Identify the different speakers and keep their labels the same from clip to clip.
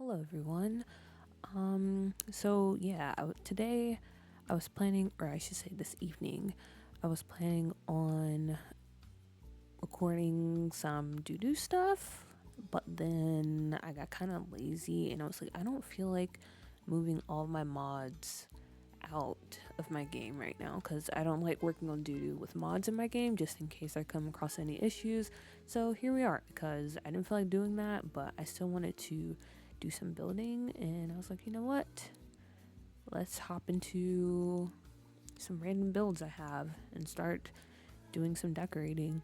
Speaker 1: Hello everyone. Today I was planning, or I should say this evening, I was planning on recording some doo-doo stuff, but then I got kind of lazy and I was like, I don't feel like moving all my mods out of my game right now because I don't like working on doo-doo with mods in my game just in case I come across any issues. So here we are because I didn't feel like doing that, but I still wanted to do some building and I was like, you know what? Let's hop into some random builds I have and start doing some decorating.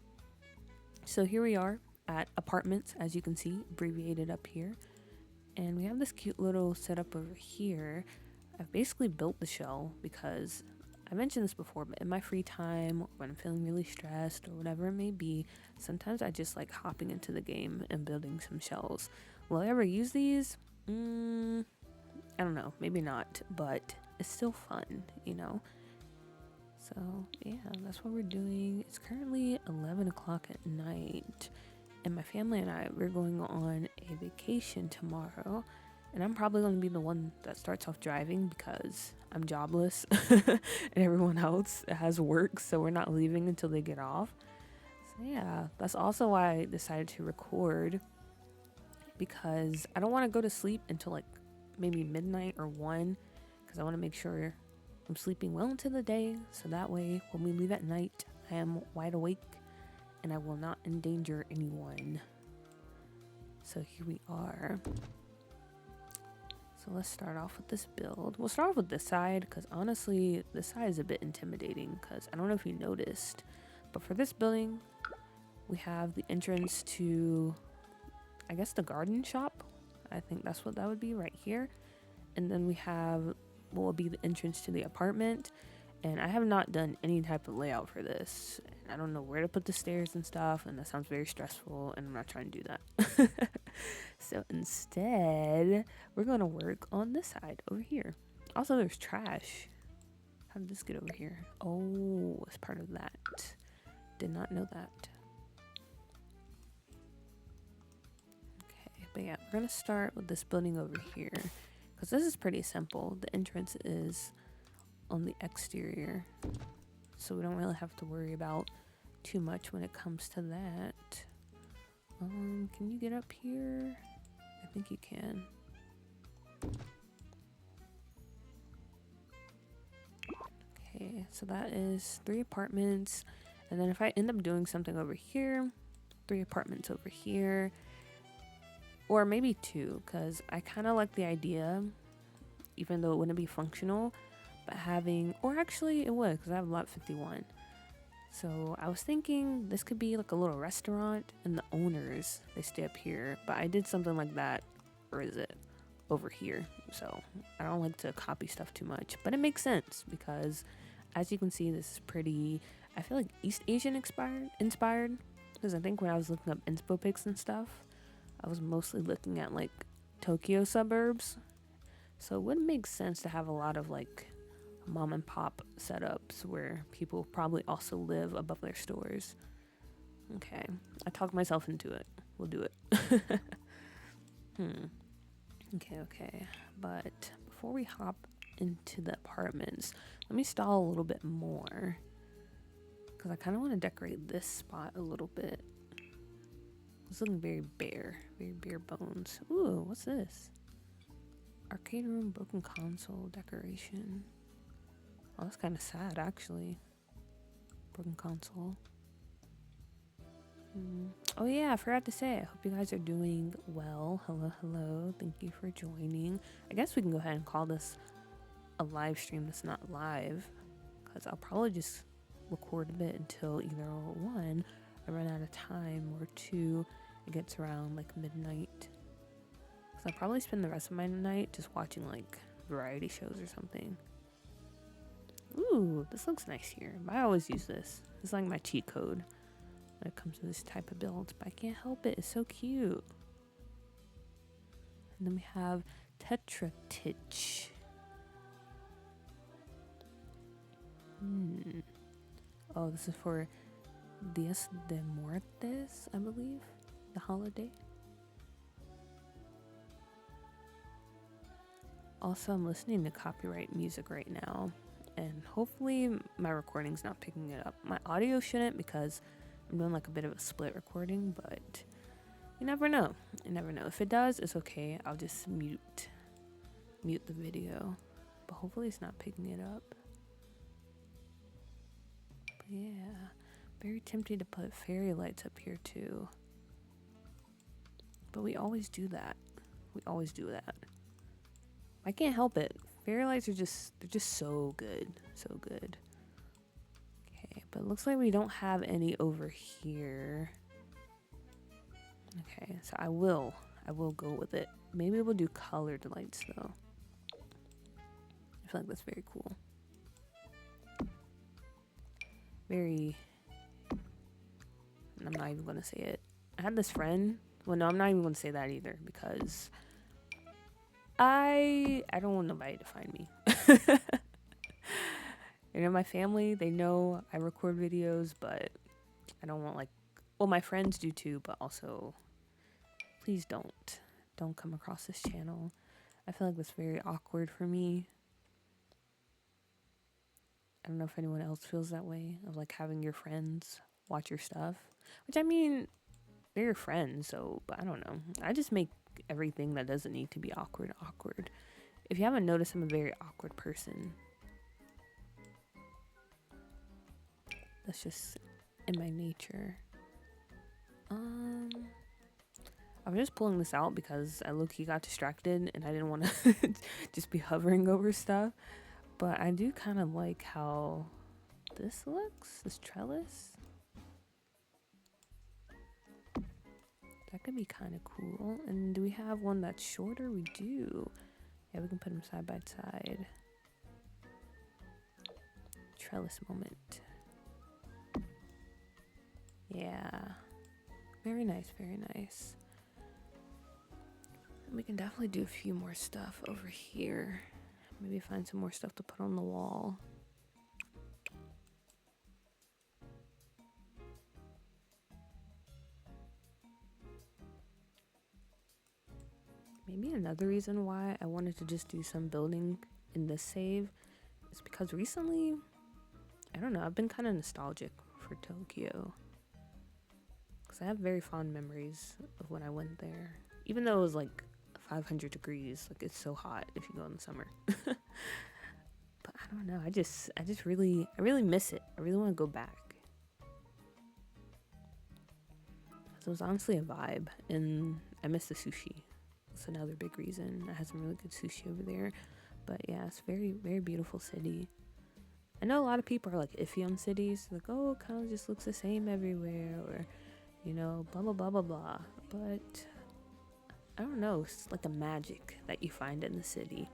Speaker 1: So here we are at apartments, as you can see, abbreviated up here. And we have this cute little setup over here. I've basically built the shell because I mentioned this before, but in my free time, when I'm feeling really stressed or whatever it may be, sometimes I just like hopping into the game and building some shells. Will I ever use these? I don't know, maybe not, but it's still fun, you know? So, yeah, that's what we're doing. It's currently 11 o'clock at night, and my family and we're going on a vacation tomorrow. And I'm probably going to be the one that starts off driving because I'm jobless and everyone else has work, so we're not leaving until they get off. So, yeah, that's also why I decided to record because I don't want to go to sleep until like maybe midnight or 1 because I want to make sure I'm sleeping well into the day so that way when we leave at night, I am wide awake and I will not endanger anyone. So here we are. So let's start off with this build. We'll start off with this side because honestly, this side is a bit intimidating because I don't know if you noticed, but for this building, we have the entrance to, I guess, the garden shop. I think that's what that would be right here. And then we have what will be the entrance to the apartment. And I have not done any type of layout for this. And I don't know where to put the stairs and stuff. And that sounds very stressful. And I'm not trying to do that. So instead, we're going to work on this side over here. Also, there's trash. How did this get over here? Oh, it's part of that. Did not know that. Okay, but yeah, we're going to start with this building over here. Because this is pretty simple. The entrance is on the exterior, so we don't really have to worry about too much when it comes to that. Can you get up here? I think you can. Okay, so that is 3 apartments, and then if I end up doing something over here, 3 apartments over here, or maybe 2, because I kind of like the idea, even though it wouldn't be functional, but having, or actually it would, because I have lot 51. So I was thinking this could be like a little restaurant and the owners, they stay up here, but I did something like that, or is it over here? So I don't like to copy stuff too much, but it makes sense because as you can see, this is pretty, I feel like East Asian inspired, because I think when I was looking up inspo pics and stuff, I was mostly looking at like Tokyo suburbs. So it wouldn't make sense to have a lot of like mom and pop setups where people probably also live above their stores. Okay, I talked myself into it. We'll do it. Okay. But before we hop into the apartments, let me stall a little bit more because I kind of want to decorate this spot a little bit. It's looking very bare bones. Ooh, what's this? Arcade room, broken console, decoration. Oh, that's kind of sad, actually. Broken console. Oh yeah, I forgot to say, I hope you guys are doing well. Hello. Thank you for joining. I guess we can go ahead and call this a live stream that's not live, because I'll probably just record a bit until either 1, I run out of time, or 2, it gets around like midnight. So I'll probably spend the rest of my night just watching like variety shows or something. Ooh, this looks nice here. I always use this. It's like my cheat code when it comes to this type of builds, but I can't help it. It's so cute. And then we have Tetra Titch. Oh, this is for Dias de Muertes, I believe. The holiday. Also, I'm listening to copyright music right now, and hopefully my recording's not picking it up. My audio shouldn't because I'm doing like a bit of a split recording, but you never know. You never know. If it does, it's okay. I'll just mute the video, but hopefully it's not picking it up. But yeah, very tempting to put fairy lights up here too, but we always do that. We always do that. I can't help it. Fairy lights are they're just so good. So good. Okay, but it looks like we don't have any over here. Okay, so I will go with it. Maybe we'll do colored lights though. I feel like that's very cool. Very, I'm not even gonna say it. I had this friend. Well, no, I'm not even gonna say that either because I don't want nobody to find me. You know, my family, they know I record videos, but I don't want well, my friends do too, but also please don't come across this channel. I feel like that's very awkward for me. I don't know if anyone else feels that way, of like having your friends watch your stuff, which I mean, they're your friends, so, but I don't know. I just make everything that doesn't need to be awkward. If you haven't noticed, I'm a very awkward person. That's just in my nature. I was just pulling this out because I low-key got distracted and I didn't want to just be hovering over stuff. But I do kind of like how this looks, this trellis. That could be kind of cool. And do we have one that's shorter? We do. Yeah, we can put them side by side. Trellis moment. Yeah. Very nice, very nice. We can definitely do a few more stuff over here. Maybe find some more stuff to put on the wall. Maybe another reason why I wanted to just do some building in this save is because recently, I don't know, I've been kind of nostalgic for Tokyo. Because I have very fond memories of when I went there. Even though it was like 500 degrees, like it's so hot if you go in the summer. But I don't know, I really miss it. I really want to go back. So it was honestly a vibe, and I miss the sushi. That's another big reason. I had some really good sushi over there. But yeah, it's very, very beautiful city. I know a lot of people are like iffy on cities, like, oh, it kind of just looks the same everywhere, or, you know, blah blah blah blah blah. But I don't know, it's like a magic that you find in the city,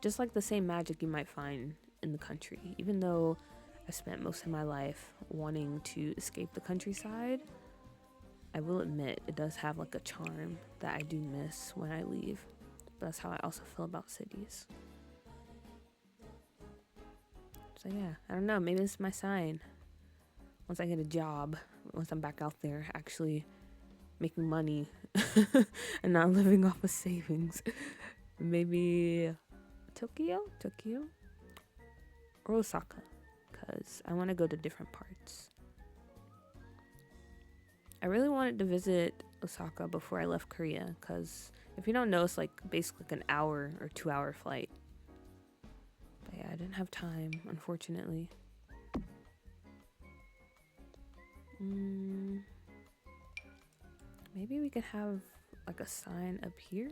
Speaker 1: just like the same magic you might find in the country. Even though I spent most of my life wanting to escape the countryside, I will admit it does have like a charm that I do miss when I leave. But that's how I also feel about cities. So yeah, I don't know, maybe this is my sign. Once I get a job, once I'm back out there actually making money and not living off of savings, maybe Tokyo or Osaka, because I want to go to different parts. I really wanted to visit Osaka before I left Korea, because if you don't know, it's like basically like an hour or 2 hour flight. But yeah, I didn't have time, unfortunately. Maybe we could have like a sign up here.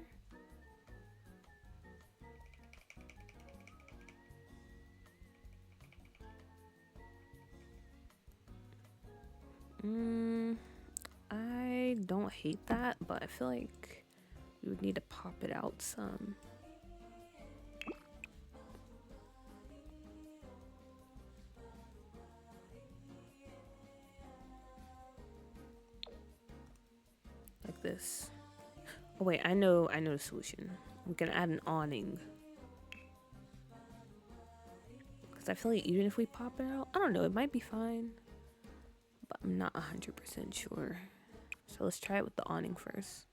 Speaker 1: I don't hate that, but I feel like we would need to pop it out some. Like this. Oh wait, I know the solution. We can add an awning. Because I feel like even if we pop it out, I don't know, it might be fine. But I'm not 100% sure. So let's try it with the awning first.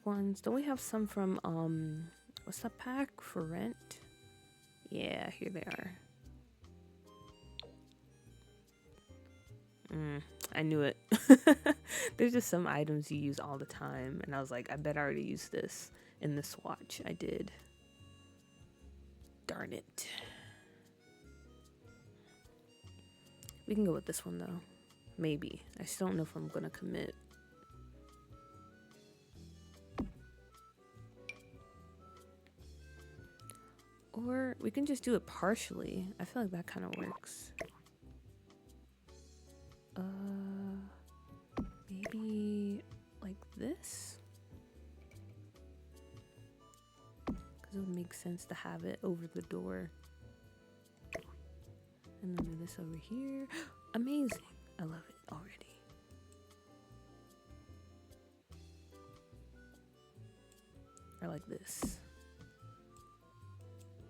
Speaker 1: ones. Don't we have some from what's that pack for rent? Yeah, here they are. I knew it. There's just some items you use all the time, and I was like, I bet I already used this in this watch. I did. Darn it. We can go with this one though. Maybe. I still don't know if I'm gonna commit. Or we can just do it partially. I feel like that kind of works. Maybe like this? Because it would make sense to have it over the door. And then do this over here. Amazing. I love it already. Or like this.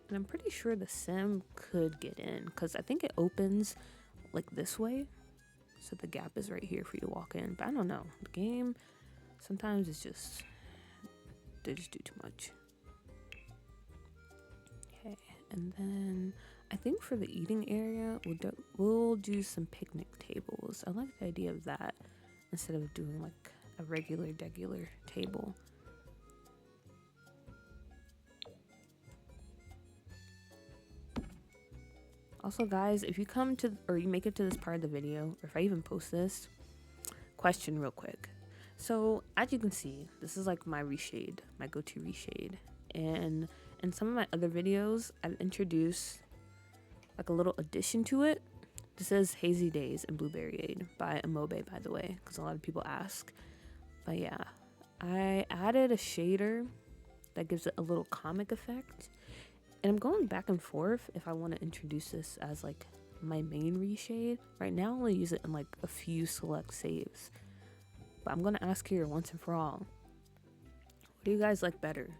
Speaker 1: And I'm pretty sure the sim could get in because I think it opens like this way. So the gap is right here for you to walk in. But I don't know. The game, sometimes it's just, they just do too much. Okay, and then I think for the eating area, we'll do some picnic tables. I like the idea of that instead of doing like a regular table. Also, guys, if you come to, or you make it to this part of the video, or if I even post this, question real quick. So, as you can see, this is like my reshade, my go-to reshade. And in some of my other videos, I've introduced like a little addition to it. This is Hazy Days and Blueberryade by Amobe, by the way, because a lot of people ask. But yeah, I added a shader that gives it a little comic effect. And I'm going back and forth if I want to introduce this as like my main reshade. Right now I only use it in like a few select saves. But I'm going to ask here once and for all. What do you guys like better?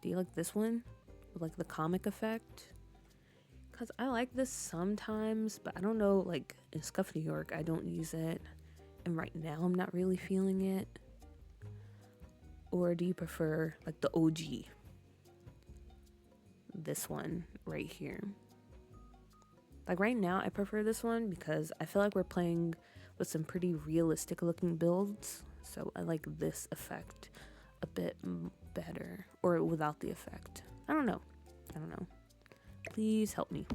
Speaker 1: Do you like this one? With like the comic effect? Because I like this sometimes, but I don't know, like in Scuff New York, I don't use it. And right now I'm not really feeling it. Or do you prefer like the OG? This one right here. Like right now I prefer this one because I feel like we're playing with some pretty realistic looking builds, so I like this effect a bit better, or without the effect. I don't know, please help me.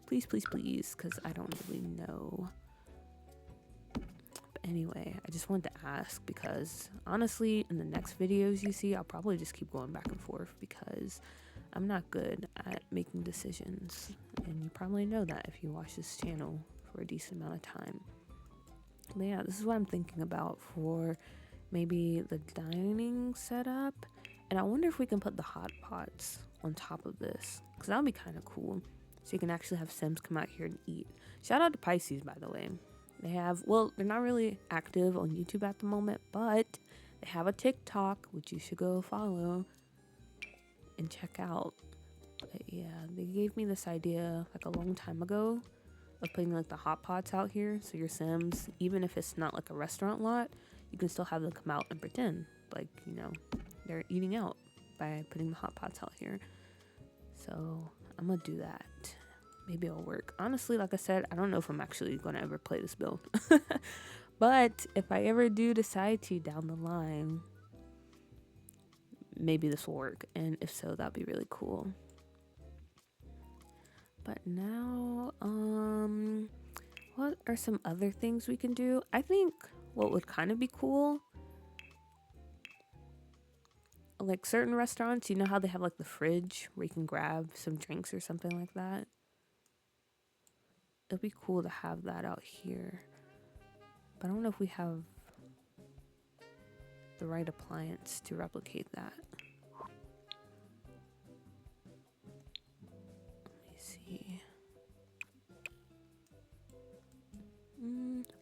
Speaker 1: Please because I don't really know. But anyway, I just wanted to ask because honestly in the next videos you see, I'll probably just keep going back and forth because I'm not good at making decisions, and you probably know that if you watch this channel for a decent amount of time. But yeah, this is what I'm thinking about for maybe the dining setup, and I wonder if we can put the hot pots on top of this, because that would be kind of cool, so you can actually have Sims come out here and eat. Shout out to Pisces, by the way. They have, well, they're not really active on YouTube at the moment, but they have a TikTok, which you should go follow and check out. But yeah, they gave me this idea like a long time ago of putting like the hot pots out here, so your Sims, even if it's not like a restaurant lot, you can still have them come out and pretend like, you know, they're eating out by putting the hot pots out here. So I'm gonna do that. Maybe it'll work. Honestly, like I said, I don't know if I'm actually gonna ever play this build. But if I ever do decide to down the line, maybe this will work, and if so, that'd be really cool. But now what are some other things we can do? I think what would kind of be cool, like certain restaurants, you know how they have like the fridge where you can grab some drinks or something like that. It'd be cool to have that out here, but I don't know if we have the right appliance to replicate that.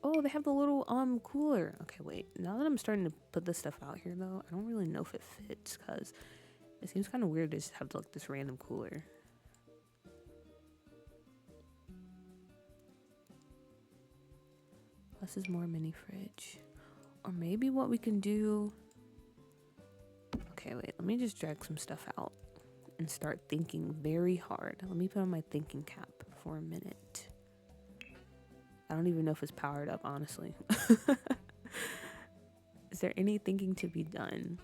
Speaker 1: Oh, they have the little cooler. Okay, wait. Now that I'm starting to put this stuff out here, though, I don't really know if it fits because it seems kind of weird to just have like this random cooler. Plus is more mini fridge. Or maybe what we can do Okay, wait, let me just drag some stuff out and start thinking very hard. Let me put on my thinking cap for a minute. I don't even know if it's powered up, honestly. Is there any thinking to be done?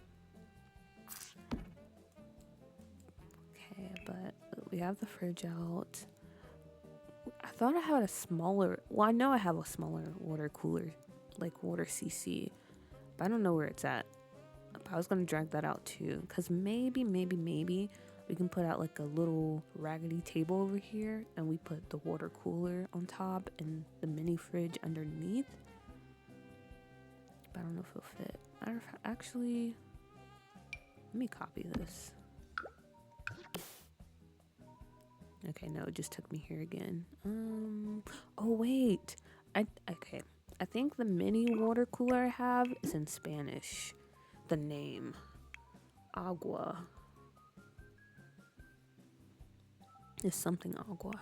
Speaker 1: Okay, but we have the fridge out. I thought I had a smaller, well, I know I have a smaller water cooler, like water CC, but I don't know where it's at. But I was gonna drag that out too, because maybe we can put out like a little raggedy table over here, and we put the water cooler on top and the mini fridge underneath. But I don't know if it'll fit. Actually, let me copy this. Okay, no, it just took me here again. Oh wait, okay. I think the mini water cooler I have is in Spanish. The name, agua. Is something agua.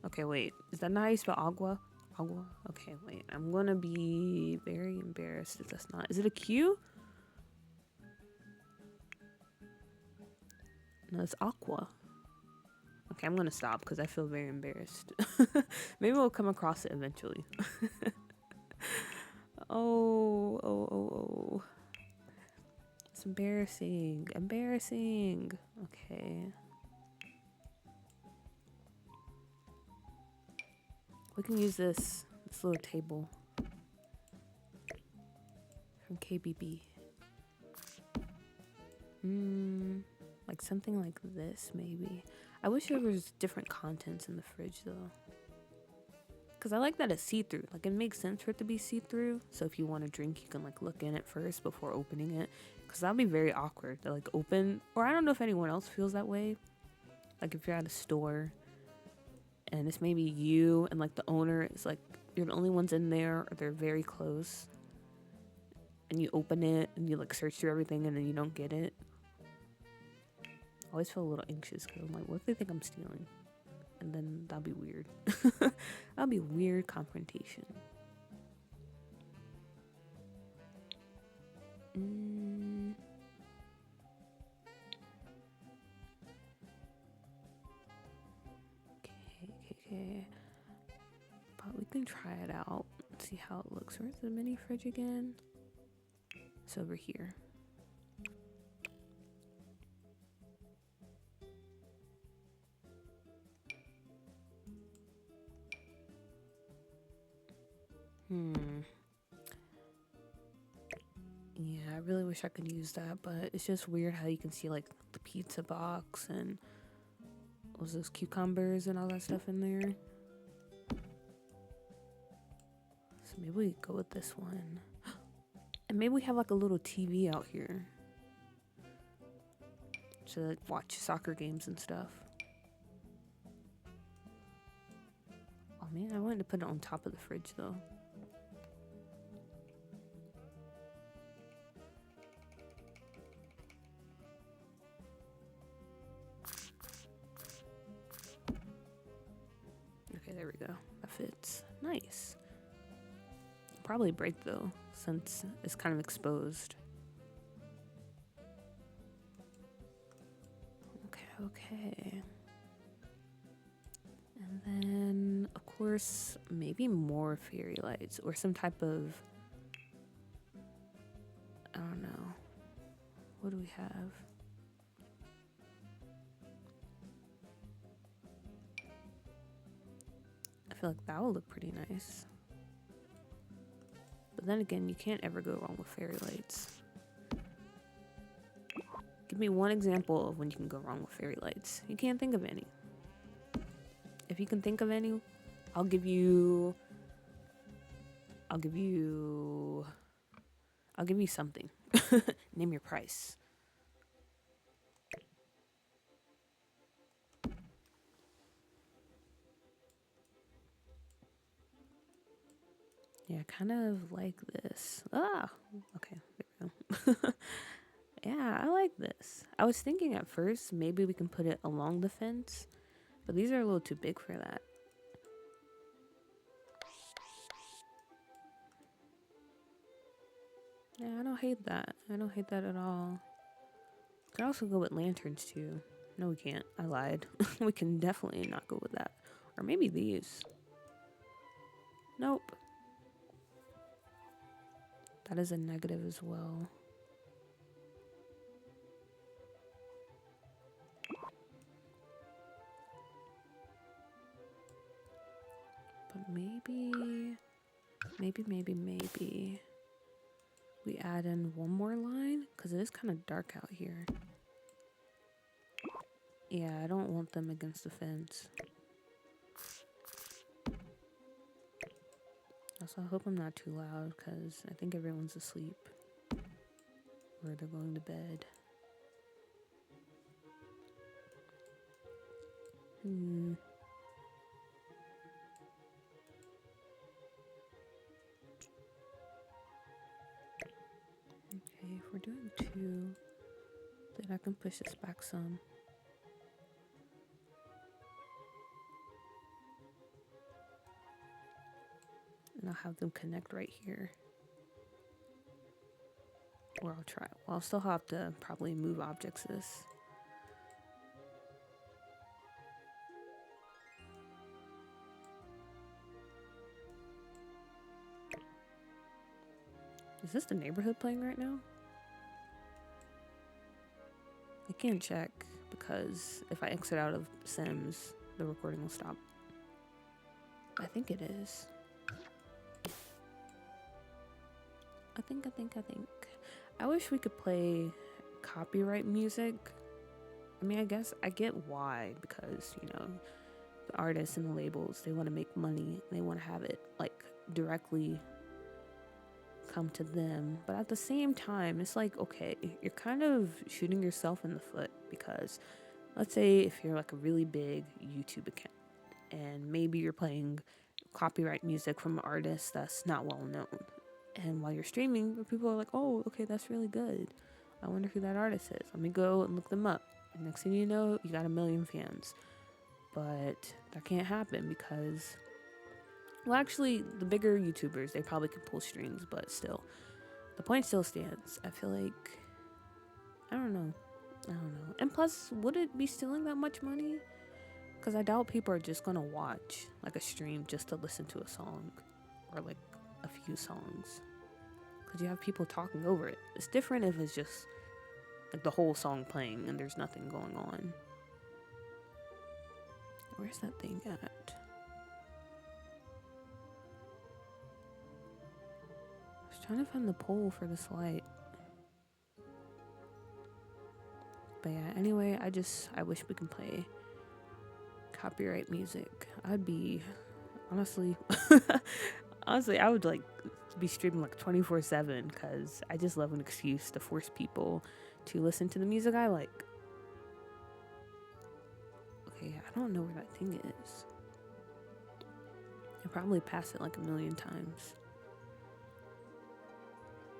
Speaker 1: Okay, wait. Is that not how you spell agua? Agua? Okay, wait. I'm gonna be very embarrassed if that's not. Is it a Q? No, it's aqua. Okay, I'm gonna stop because I feel very embarrassed. Maybe we'll come across it eventually. Oh. It's embarrassing. Okay. We can use this little table from KBB. Like something like this, maybe. I wish there was different contents in the fridge, though. Because I like that it's see-through. Like, it makes sense for it to be see-through. So if you want a drink, you can, like, look in it first before opening it. Because that'd be very awkward to, like, open. Or I don't know if anyone else feels that way. Like, if you're at a store and it's maybe you and, like, the owner is, like, you're the only ones in there or they're very close. And you open it and you, like, search through everything and then you don't get it. I always feel a little anxious because I'm like, what if they think I'm stealing? And then that'll be weird. That'll be weird confrontation. Okay. But we can try it out. See how it looks. Where's the mini fridge again? It's over here. Yeah, I really wish I could use that, but it's just weird how you can see like the pizza box and what was those cucumbers and all that stuff in there. So maybe we go with this one. And maybe we have like a little TV out here to like watch soccer games and stuff. Oh man, I wanted to put it on top of the fridge though. Okay, there we go. That fits. Nice. Probably break though, since it's kind of exposed. Okay. And then, of course, maybe more fairy lights or some type of, I don't know. What do we have? I feel like that would look pretty nice. But then again, you can't ever go wrong with fairy lights. Give me one example of when you can go wrong with fairy lights. You can't think of any. If you can think of any, I'll give you something. Name your price. Yeah, kind of like this. Ah, okay, there we go. Yeah, I like this. I was thinking at first maybe we can put it along the fence, but these are a little too big for that. Yeah, I don't hate that. I don't hate that at all. Could also go with lanterns too. No, we can't. I lied. We can definitely not go with that. Or maybe these. Nope. That is a negative as well. But maybe we add in one more line because it is kind of dark out here. Yeah, I don't want them against the fence. Also, I hope I'm not too loud because I think everyone's asleep. Or they're going to bed. Okay, if we're doing 2, then I can push this back some. And I'll have them connect right here. Or I'll try. Well, I'll still have to probably move objects this. Is this the neighborhood playing right now? I can't check because if I exit out of Sims, the recording will stop. I think it is. I think. I wish we could play copyright music. I mean, I guess I get why, because, you know, the artists and the labels, they want to make money. They want to have it, like, directly come to them. But at the same time, it's like, okay, you're kind of shooting yourself in the foot because let's say if you're like a really big YouTube account and maybe you're playing copyright music from an artist that's not well known. And while you're streaming, people are like, oh, okay, that's really good. I wonder who that artist is. Let me go and look them up. And next thing you know, you got 1 million fans. But that can't happen because, well, actually, the bigger YouTubers, they probably can pull strings, but still, the point still stands. I feel like, I don't know. And plus, would it be stealing that much money? Because I doubt people are just going to watch like a stream just to listen to a song or like a few songs. Because you have people talking over it. It's different if it's just like the whole song playing and there's nothing going on. Where's that thing at? I was trying to find the pole for this light. But yeah, anyway, I wish we can play copyright music. I'd be, honestly, I would like be streaming like 24/7 because I just love an excuse to force people to listen to the music I like. Okay, I don't know where that thing is. I probably passed it like 1 million times.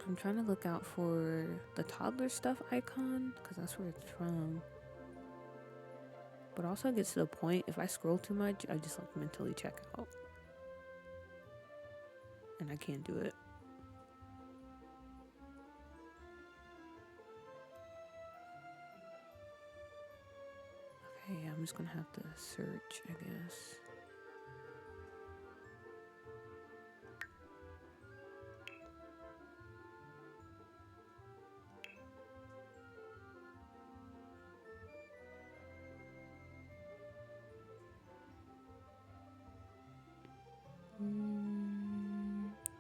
Speaker 1: I'm trying to look out for the toddler stuff icon because that's where it's from. But also it gets to the point, if I scroll too much, I just like mentally check out. And I can't do it. Okay, I'm just gonna have to search, I guess.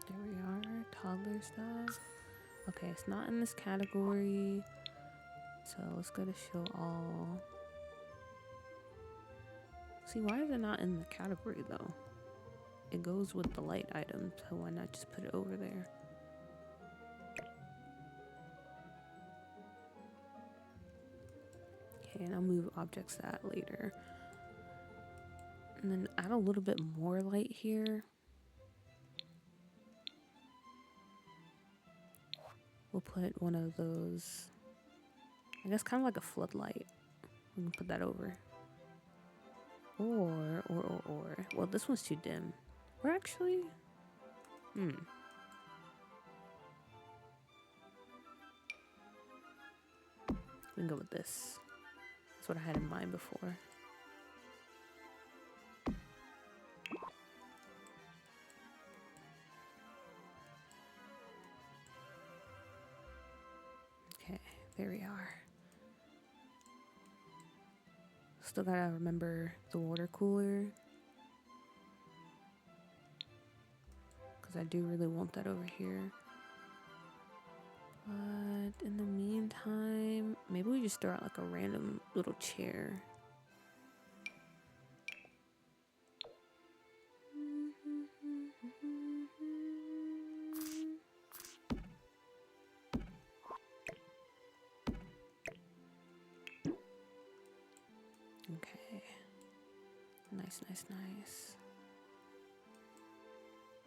Speaker 1: There we are, toddler stuff. Okay, it's not in this category. So let's go to show all. See, why is it not in the category though? It goes with the light item, so why not just put it over there? Okay, and I'll move objects that later. And then add a little bit more light here. We'll put one of those, I guess kind of like a floodlight. We can put that over. Or. Well, this one's too dim. Or actually, We can go with this. That's what I had in mind before. Okay, there we are. Still gotta remember the water cooler, because I do really want that over here. But in the meantime, maybe we just throw out like a random little chair. Okay. Nice, nice, nice.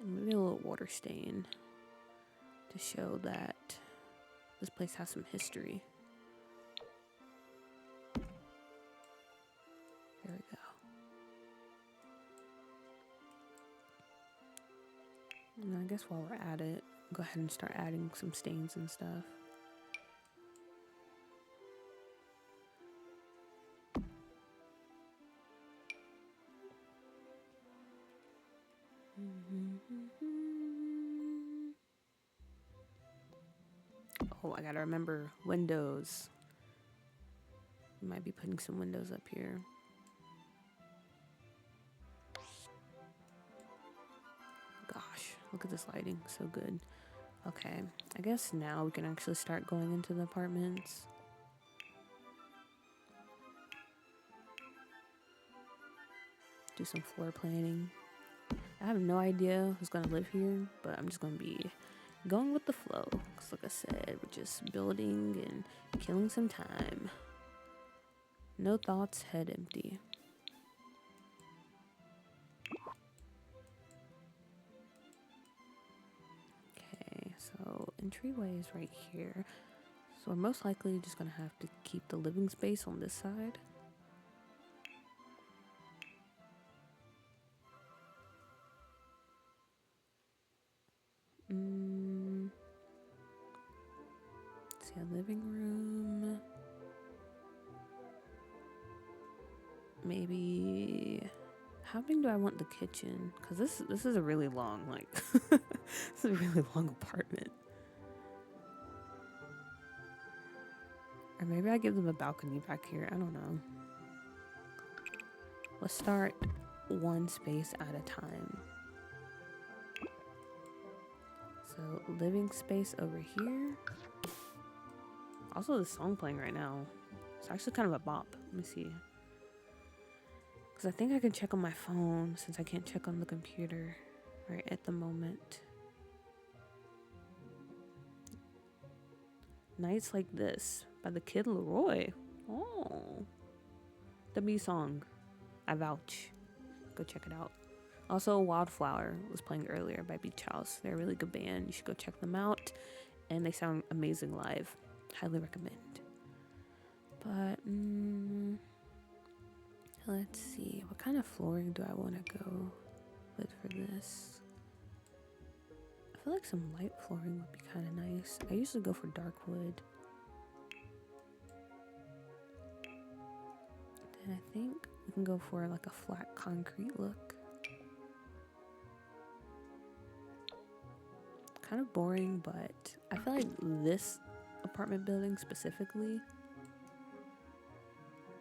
Speaker 1: And maybe a little water stain to show that this place has some history. There we go. And I guess while we're at it, go ahead and start adding some stains and stuff. Oh, I gotta remember windows. Might be putting some windows up here. Gosh, look at this lighting, so good. Okay, I guess now we can actually start going into the apartments. Do some floor planning. I have no idea who's gonna live here, but I'm just gonna be going with the flow. Cause like I said, we're just building and killing some time. No thoughts, head empty. Okay, so entryway is right here. So we're most likely just gonna have to keep the living space on this side. See a living room. Maybe how big do I want the kitchen? Cause this is a really long this is a really long apartment. Or maybe I give them a balcony back here. I don't know. Let's start one space at a time. So living space over here. Also, the song playing right now. It's actually kind of a bop. Let me see. Because I think I can check on my phone since I can't check on the computer right at the moment. Nights Like This by the Kid Leroy. Oh. The B song. I vouch. Go check it out. Also, Wildflower was playing earlier by Beach House. They're a really good band. You should go check them out. And they sound amazing live. Highly recommend. But, let's see. What kind of flooring do I want to go with for this? I feel like some light flooring would be kind of nice. I usually go for dark wood. And I think we can go for like a flat concrete look. Kind of boring, but I feel like this apartment building specifically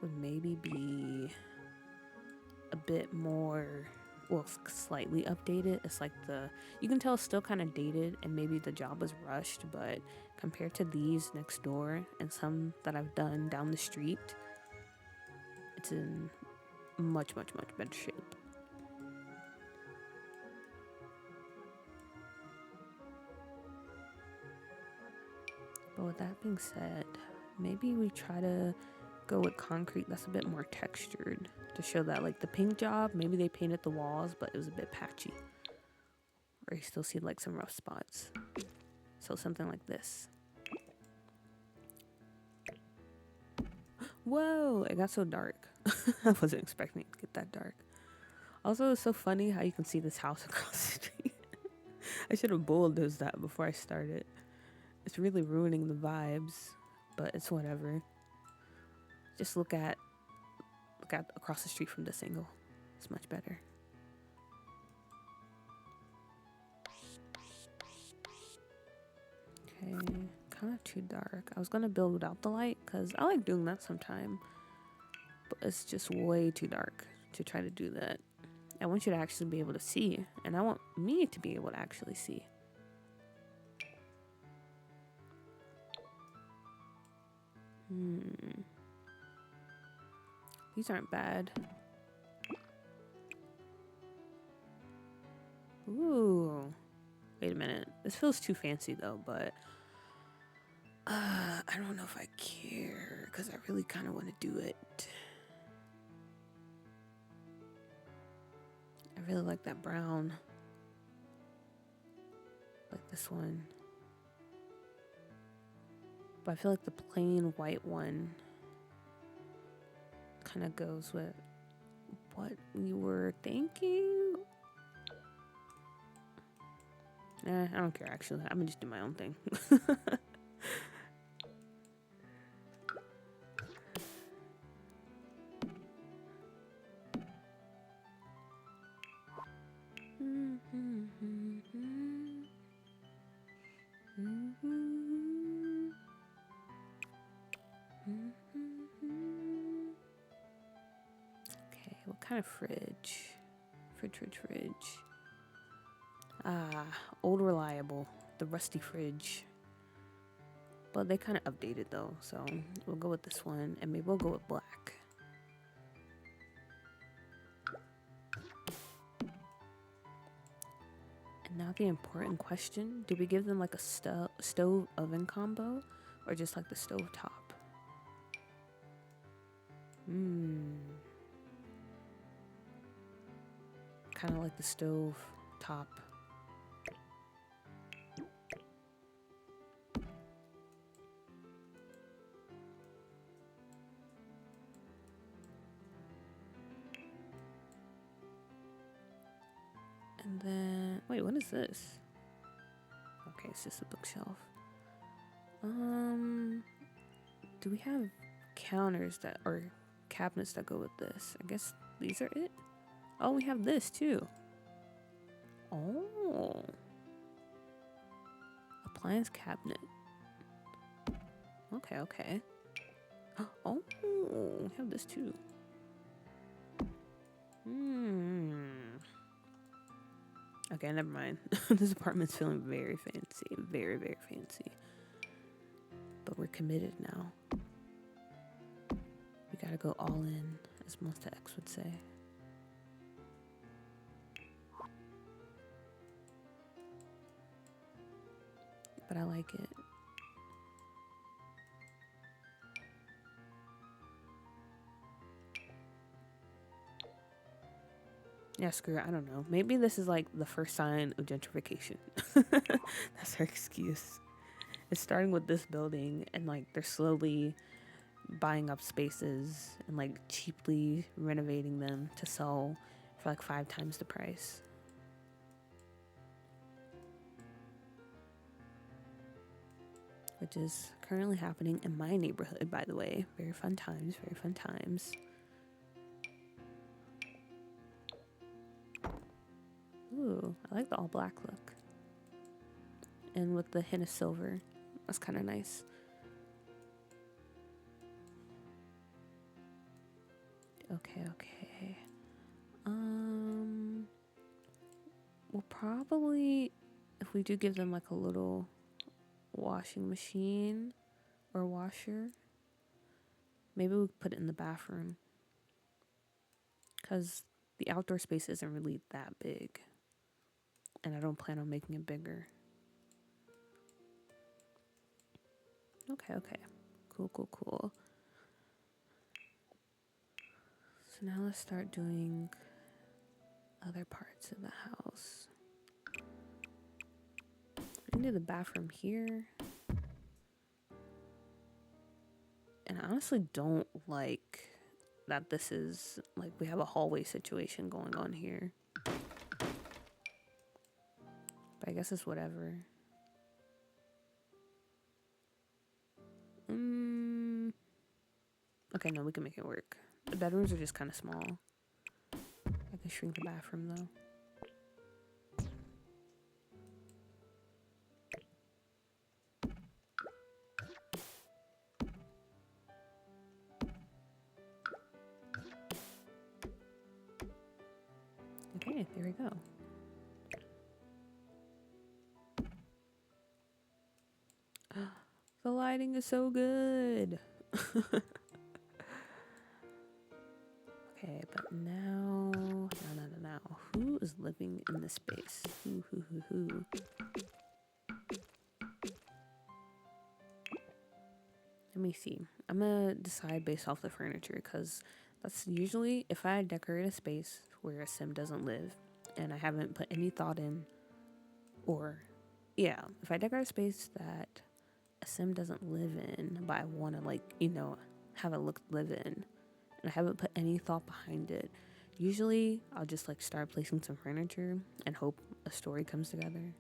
Speaker 1: would maybe be a bit more, well, slightly updated. It's like you can tell it's still kind of dated and maybe the job was rushed, but compared to these next door and some that I've done down the street, it's in much, much, much better shape. But with that being said, maybe we try to go with concrete that's a bit more textured to show that like the paint job, maybe they painted the walls, but it was a bit patchy. Or you still see like some rough spots. So something like this. Whoa, it got so dark. I wasn't expecting it to get that dark. Also, it's so funny how you can see this house across the street. I should have bulldozed that before I started. It's really ruining the vibes, but it's whatever. Just look at across the street from this angle. It's much better. Okay, kind of too dark. I was gonna build without the light because I like doing that sometime, but it's just way too dark to try to do that. I want you to actually be able to see, and I want me to be able to actually see. These aren't bad. Ooh. Wait a minute. This feels too fancy though, but I don't know if I care because I really kind of want to do it. I really like that brown. Like this one. But I feel like the plain white one kind of goes with what we were thinking. I don't care actually. I'm gonna just do my own thing. Okay, what kind of fridge? Fridge. Ah, old reliable. The rusty fridge. But they kind of updated though, so we'll go with this one, and maybe we'll go with black. And now the important question, do we give them like a stove oven combo, or just like the stove top? Kind of like the stove top. And then, wait, what is this? Okay, it's just a bookshelf. Do we have counters that, or cabinets that go with this? I guess these are it. Oh, we have this too. Oh. Appliance cabinet. Okay. Oh, we have this too. Okay, never mind. This apartment's feeling very fancy. Very, very fancy. But we're committed now. We gotta go all in, as Monsta X would say. But I like it. Yeah, screw it. I don't know. Maybe this is like the first sign of gentrification. That's her excuse. It's starting with this building, and like they're slowly buying up spaces and like cheaply renovating them to sell for like 5 times the price. Which is currently happening in my neighborhood, by the way. Very fun times, very fun times. Ooh, I like the all black look. And with the hint of silver. That's kind of nice. Okay. We'll probably, if we do give them like a little washing machine or washer, maybe we put it in the bathroom. Because the outdoor space isn't really that big. And I don't plan on making it bigger. Okay. Cool. So now let's start doing other parts of the house. We can do the bathroom here. And I honestly don't like that this is, like, we have a hallway situation going on here. But I guess it's whatever. Okay, no, we can make it work. The bedrooms are just kind of small. I can shrink the bathroom though. Okay, there we go. The lighting is so good. Okay, but now, no. Who is living in this space? Who? Let me see. I'm gonna decide based off the furniture because that's usually if I decorate a space where a sim doesn't live and I haven't put any thought in, or yeah, if I decorate a space that a sim doesn't live in, but I want to have it live in, and I haven't put any thought behind it. Usually, I'll just start placing some furniture and hope a story comes together.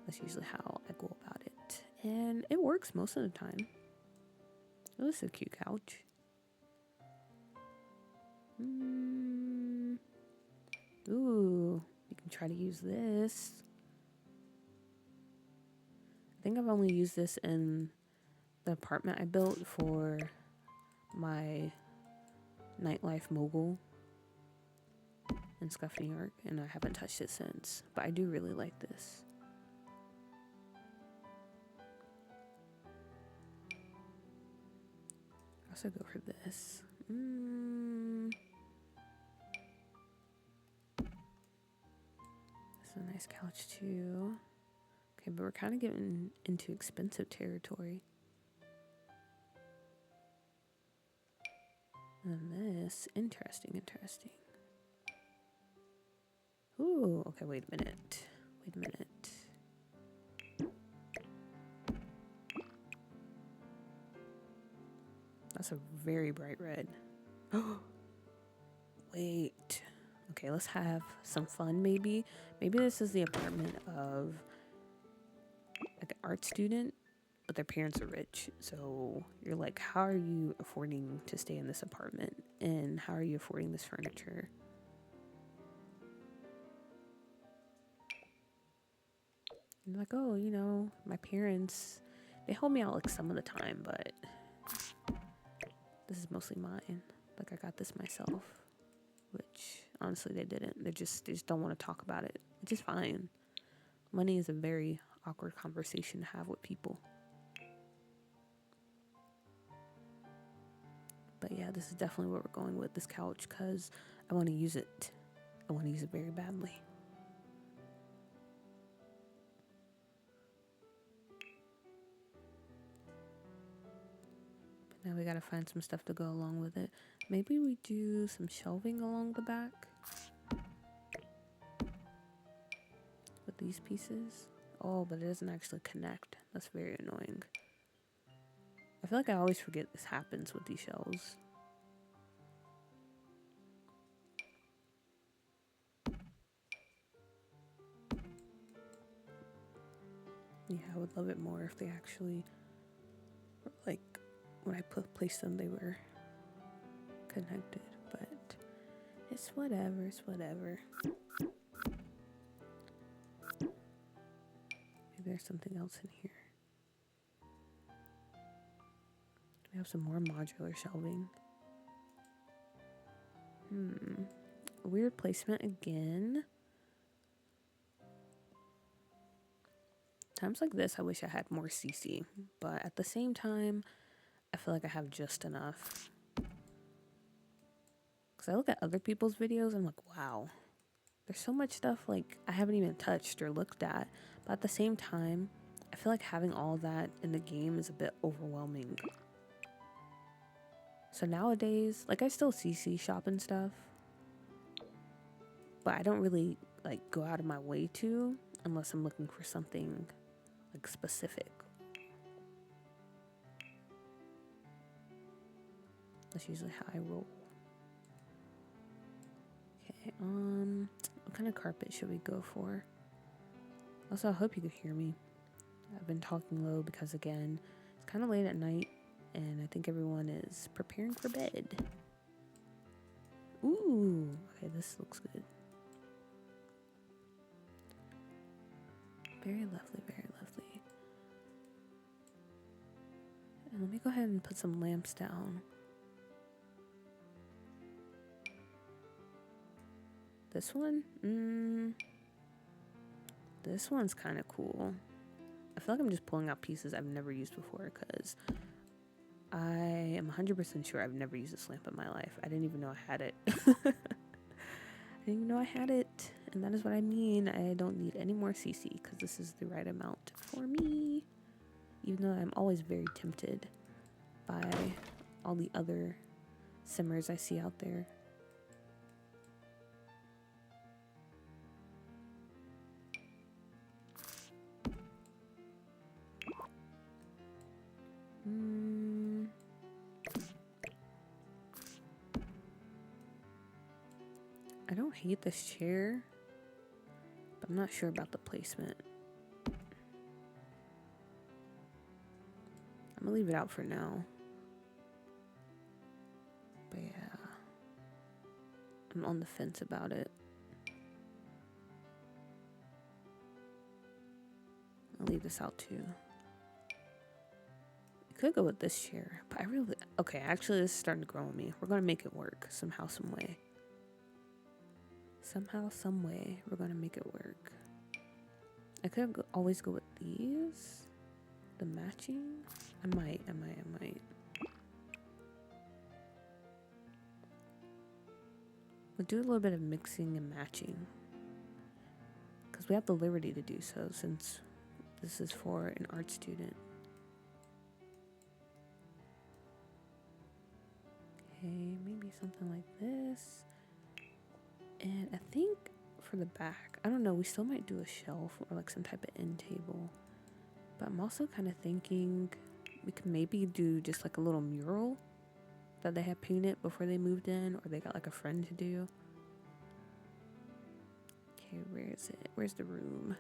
Speaker 1: That's usually how I go about it, and it works most of the time. Oh, this is a cute couch. Ooh, you can try to use this. I think I've only used this in the apartment I built for my nightlife mogul in Scuff, New York, and I haven't touched it since. But I do really like this. I also go for this. This is a nice couch too. Okay, but we're kind of getting into expensive territory. And then this, interesting. Ooh, okay, wait a minute. That's a very bright red. Wait. Okay, let's have some fun maybe. Maybe this is the apartment of an art student, but their parents are rich. So you're like, how are you affording to stay in this apartment? And how are you affording this furniture? And they're like, oh, my parents, they help me out some of the time, but this is mostly mine. I got this myself, which honestly they didn't. They just don't want to talk about it, which is fine. Money is a very awkward conversation to have with people. But yeah, this is definitely what we're going with, this couch, because I want to use it. I want to use it very badly. But now we gotta find some stuff to go along with it. Maybe we do some shelving along the back with these pieces. Oh, but it doesn't actually connect. That's very annoying. I feel like I always forget this happens with these shelves. Yeah, I would love it more if they actually, when I place them, they were connected. But it's whatever. Maybe there's something else in here. Do we have some more modular shelving? Weird placement again. Times like this, I wish I had more CC, but at the same time, I feel like I have just enough. Because I look at other people's videos and I'm like, wow, there's so much stuff I haven't even touched or looked at. But at the same time, I feel like having all that in the game is a bit overwhelming. So nowadays, I still CC shop and stuff, but I don't really go out of my way to unless I'm looking for something specific. That's usually how I roll. Okay, what kind of carpet should we go for? Also, I hope you can hear me. I've been talking low because again, it's kind of late at night and I I think everyone is preparing for bed. Ooh, okay, this looks good. Very lovely, very lovely. And let me go ahead and put some lamps down. This one? This one's kind of cool. I feel like I'm just pulling out pieces I've never used before because I am 100% sure I've never used this lamp in my life. I didn't even know I had it. I didn't even know I had it. And that is what I mean. I don't need any more CC because this is the right amount for me. Even though I'm always very tempted by all the other simmers I see out there. I don't hate this chair, but I'm not sure about the placement. I'm gonna leave it out for now. But yeah, I'm on the fence about it. I'll leave this out too. Could go with this chair, but okay, actually this is starting to grow on me. We're gonna make it work somehow, some way. Somehow, some way, we're gonna make it work. I could always go with these. The matching. I might. We'll do a little bit of mixing and matching. Because we have the liberty to do so since this is for an art student. Okay, maybe something like this. And I think for the back, I don't know, we still might do a shelf or like some type of end table. But I'm also kind of thinking we could maybe do just like a little mural that they had painted before they moved in, or they got like a friend to do. Okay, where is it? Where's the room?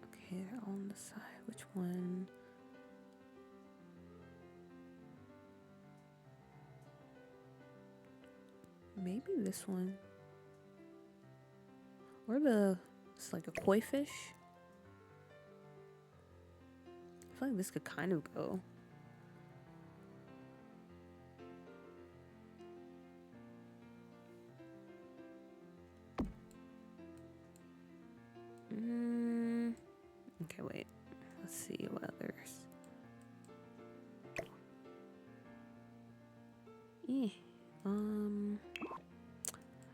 Speaker 1: Okay, they're all on the side. Which one? Maybe this one. Or it's like a koi fish. I feel like this could kind of go. Okay, wait. Let's see what others.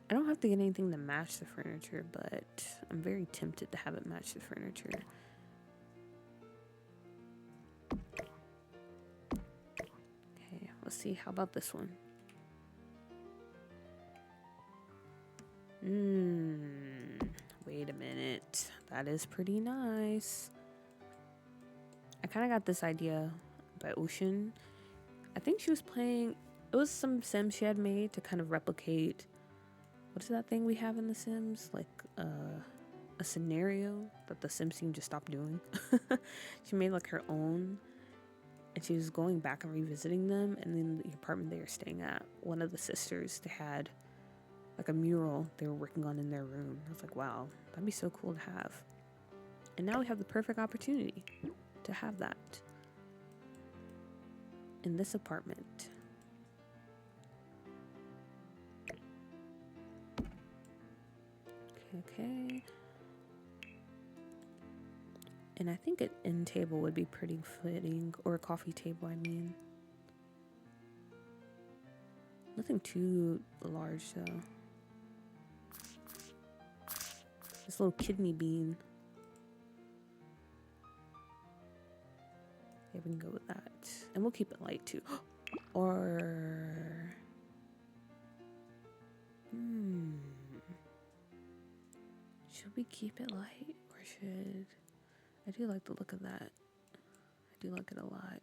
Speaker 1: I don't have to get anything to match the furniture, but I'm very tempted to have it match the furniture. Okay, let's see. How about this one? Wait a minute. That is pretty nice. I kind of got this idea by Ocean. I think she was playing... It was some Sims she had made to kind of replicate... What is that thing we have in The Sims? Like, a scenario that the Sims team just stopped doing. She made, like, her own. And she was going back and revisiting them. And in the apartment they were staying at, one of the sisters, they had, like, a mural they were working on in their room. I was like, wow, that'd be so cool to have. And now we have the perfect opportunity to have that in this apartment. Okay. And I think an end table would be pretty fitting, or a coffee table, I mean. Nothing too large, though. This little kidney bean. Yeah, we can go with that. And we'll keep it light, too. Or... Should we keep it light, or should... I do like the look of that. I do like it a lot.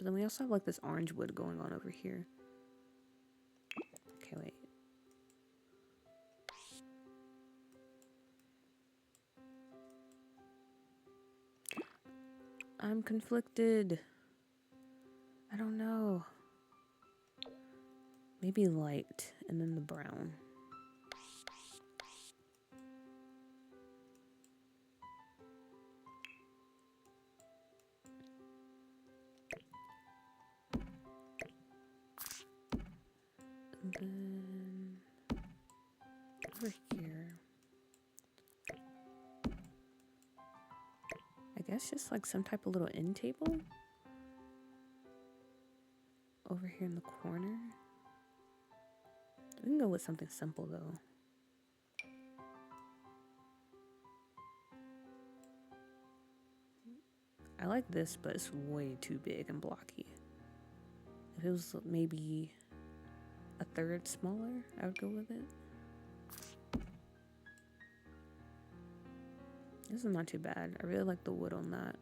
Speaker 1: But then we also have like this orange wood going on over here. Okay, wait. I'm conflicted. I don't know. Maybe light and then the brown. And then over here. I guess just like some type of little end table. Over here in the corner. We can go with something simple though. I like this, but it's way too big and blocky. If it was maybe a third smaller, I would go with it. This is not too bad. I really like the wood on that.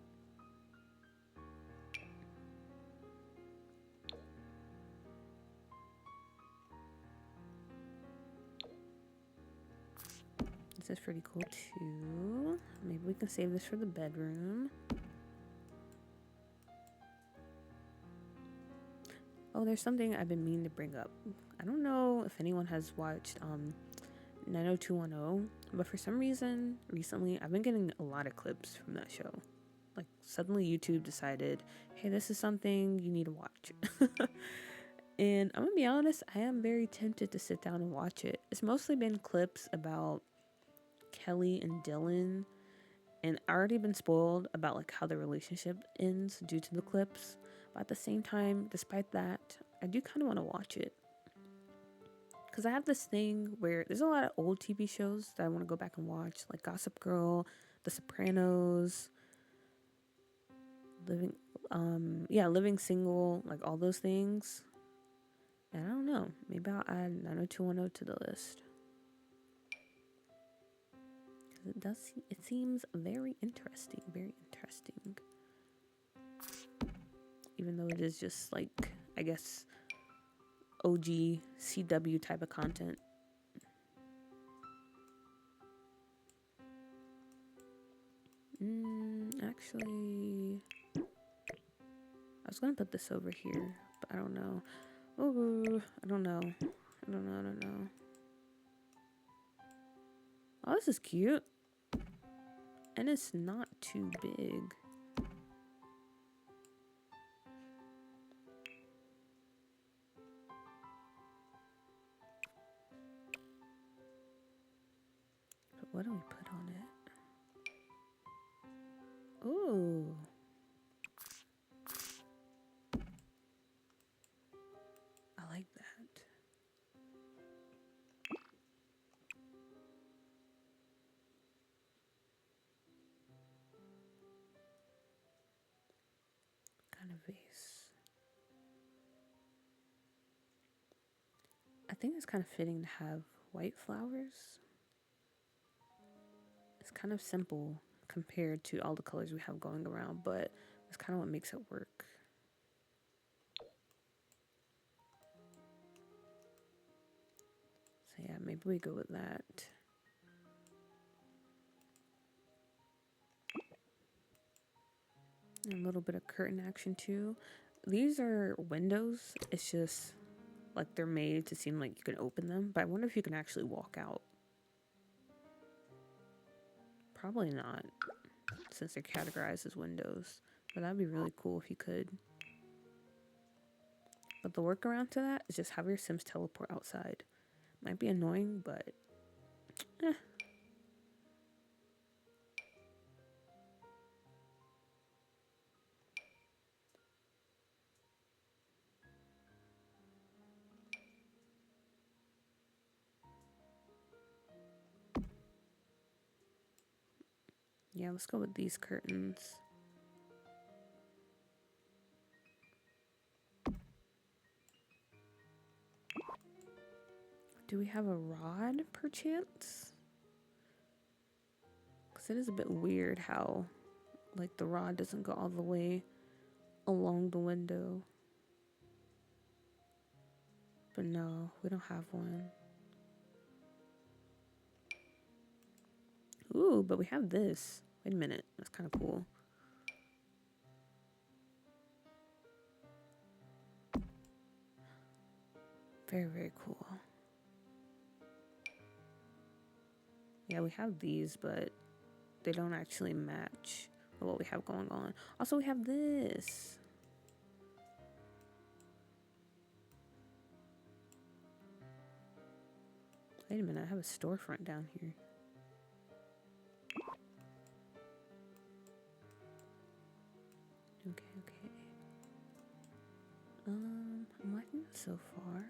Speaker 1: This is pretty cool too. Maybe we can save this for the bedroom. Oh, there's something I've been meaning to bring up. I don't know if anyone has watched 90210, but for some reason recently I've been getting a lot of clips from that show. Like suddenly YouTube decided, hey, this is something you need to watch. And I'm gonna be honest, I am very tempted to sit down and watch it. It's mostly been clips about Kelly and Dylan, and I already been spoiled about like how the relationship ends due to the clips. But at the same time, despite that, I do kind of want to watch it. Because I have this thing where there's a lot of old TV shows that I want to go back and watch, like Gossip Girl, The Sopranos, Living Single, like all those things. And I don't know, maybe I'll add 90210 to the list. Because it seems very interesting, even though it is just like, I guess, OG CW type of content. Actually, I was gonna put this over here, but I don't know. Oh, I don't know. Oh, this is cute. And it's not too big. But what do we put on it? Ooh. I like that. Kind of vase. I think it's kind of fitting to have white flowers. It's kind of simple compared to all the colors we have going around, but that's kind of what makes it work. So yeah, maybe we go with that. And a little bit of curtain action too. These are windows. It's just like they're made to seem like you can open them, but I wonder if you can actually walk out. Probably not, since they're categorized as windows. But that'd be really cool if you could. But the workaround to that is just have your Sims teleport outside. Might be annoying, but yeah, let's go with these curtains. Do we have a rod, perchance? Because it is a bit weird how, like, the rod doesn't go all the way along the window. But no, we don't have one. Ooh, but we have this. Wait a minute. That's kind of cool. Very, very cool. Yeah, we have these, but they don't actually match with what we have going on. Also, we have this. Wait a minute, I have a storefront down here. Okay, okay. I'm liking it so far.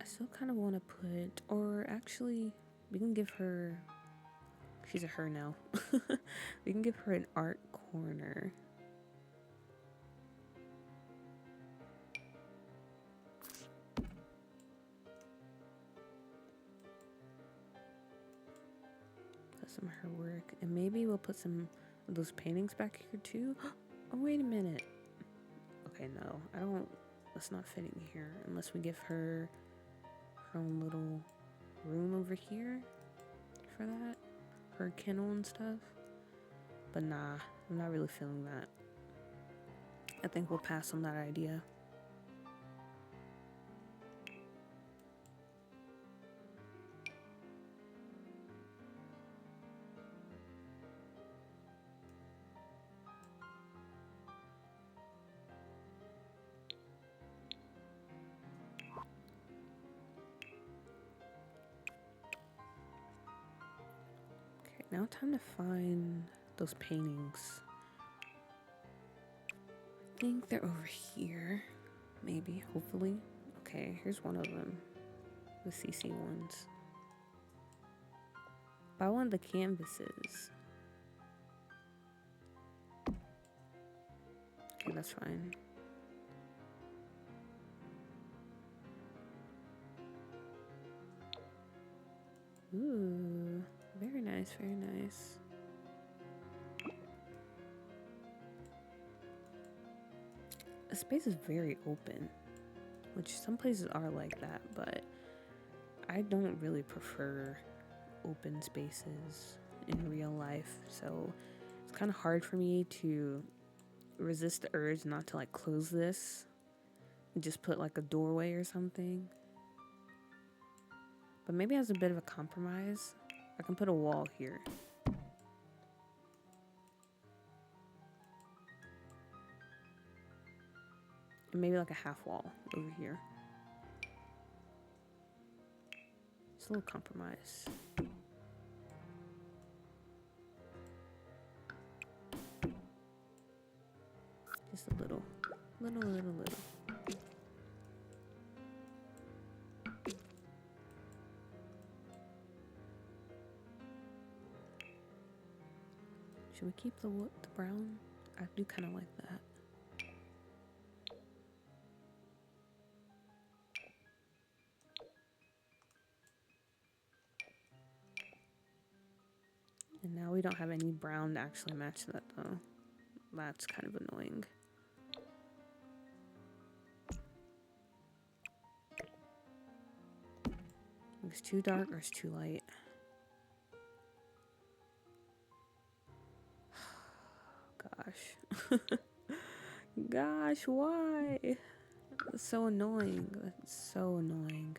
Speaker 1: I still kind of want to put, or actually, we can give her, she's a her now. We can give her an art corner. Put some of her work, and maybe we'll put some of those paintings back here too. Oh, wait a minute. Okay, no, I don't, that's not fitting here unless we give her her own little room over here for that, her kennel and stuff. But nah, I'm not really feeling that. I think we'll pass on that idea. Okay, now time to find those paintings. I think they're over here. Maybe, hopefully. Okay, here's one of them. The CC ones. Buy one of the canvases. Okay, that's fine. Ooh, very nice, very nice. The space is very open, which some places are like that, but I don't really prefer open spaces in real life, so it's kind of hard for me to resist the urge not to like close this and just put like a doorway or something. But maybe as a bit of a compromise, I can put a wall here. And maybe like a half wall over here. It's a little compromise. Just a little. Little. Should we keep the brown? I do kind of like that. And now we don't have any brown to actually match that though. That's kind of annoying. It's too dark or it's too light. Gosh. Gosh, why? That's so annoying. That's so annoying.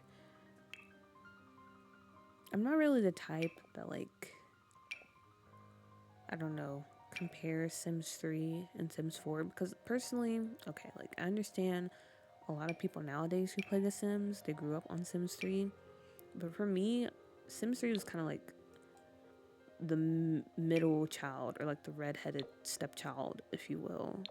Speaker 1: I'm not really the type that like, I don't know, compare Sims 3 and Sims 4 because personally, okay, like I understand a lot of people nowadays who play The Sims, they grew up on Sims 3. But for me, Sims 3 was kind of like the middle child or like the redheaded stepchild, if you will.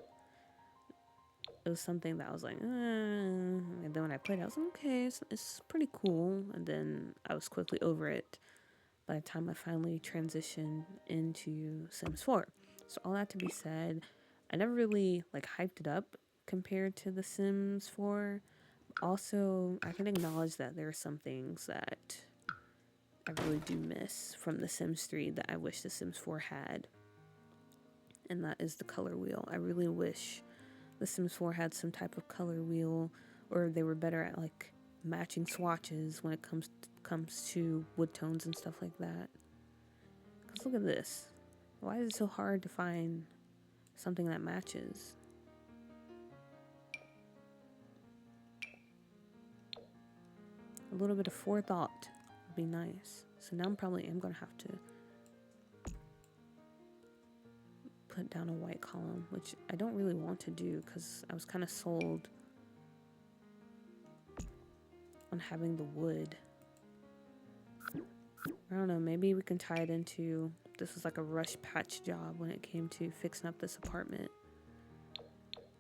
Speaker 1: It was something that I was like, and then when I played it, I was like, okay, it's pretty cool. And then I was quickly over it by the time I finally transitioned into Sims 4. So all that to be said, I never really like hyped it up compared to The Sims 4. Also, I can acknowledge that there are some things that I really do miss from The Sims 3 that I wish The Sims 4 had. and that is the color wheel. I really wish The Sims 4 had some type of color wheel, or they were better at like matching swatches when it comes to wood tones and stuff like that. Because look at this. Why is it so hard to find something that matches? A little bit of forethought would be nice. So now I'm going to have to put down a white column, which I don't really want to do because I was kind of sold on having the wood. I don't know, maybe we can tie it into, this was like a rush patch job when it came to fixing up this apartment.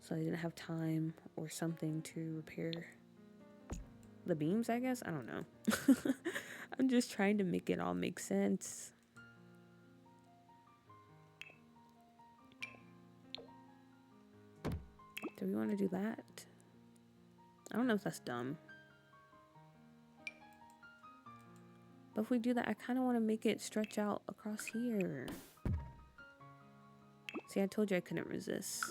Speaker 1: So I didn't have time or something to repair the beams, I guess? I don't know. I'm just trying to make it all make sense. Do we want to do that? I don't know if that's dumb. But if we do that, I kind of want to make it stretch out across here. See, I told you I couldn't resist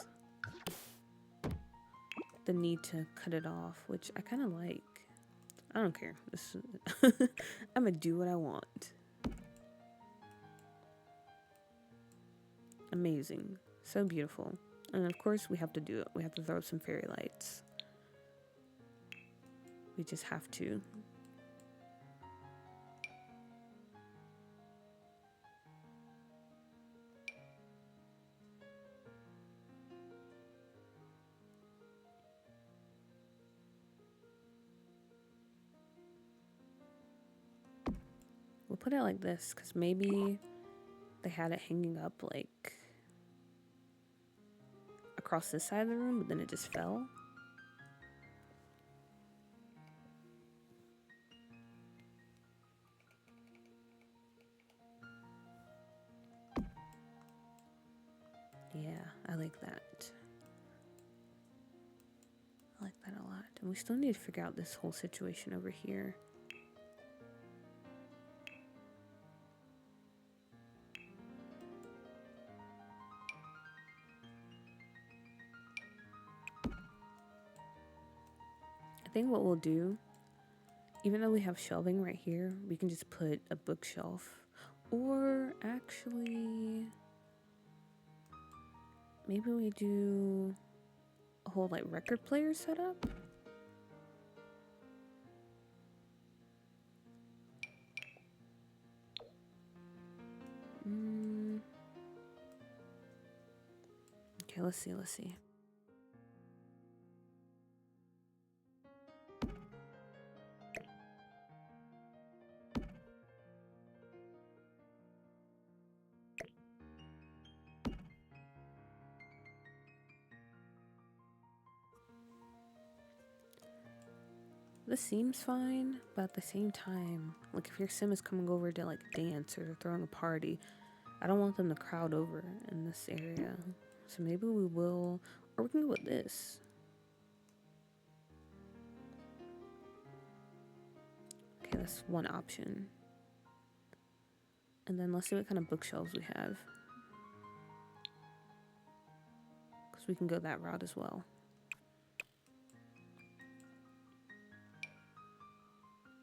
Speaker 1: the need to cut it off, which I kind of like. I don't care. I'm gonna do what I want. Amazing. So beautiful. And of course we have to do it. We have to throw up some fairy lights. We just have to. We'll put it like this because maybe they had it hanging up like across this side of the room, but then it just fell. Yeah, I like that. I like that a lot. And we still need to figure out this whole situation over here. I think what we'll do, even though we have shelving right here, we can just put a bookshelf. Or actually, maybe we do a whole like record player setup. Okay, let's see. This seems fine, but at the same time, like if your sim is coming over to like dance or throwing a party, I don't want them to crowd over in this area. So maybe we will, or we can go with this. Okay, that's one option. And then let's see what kind of bookshelves we have. Because we can go that route as well.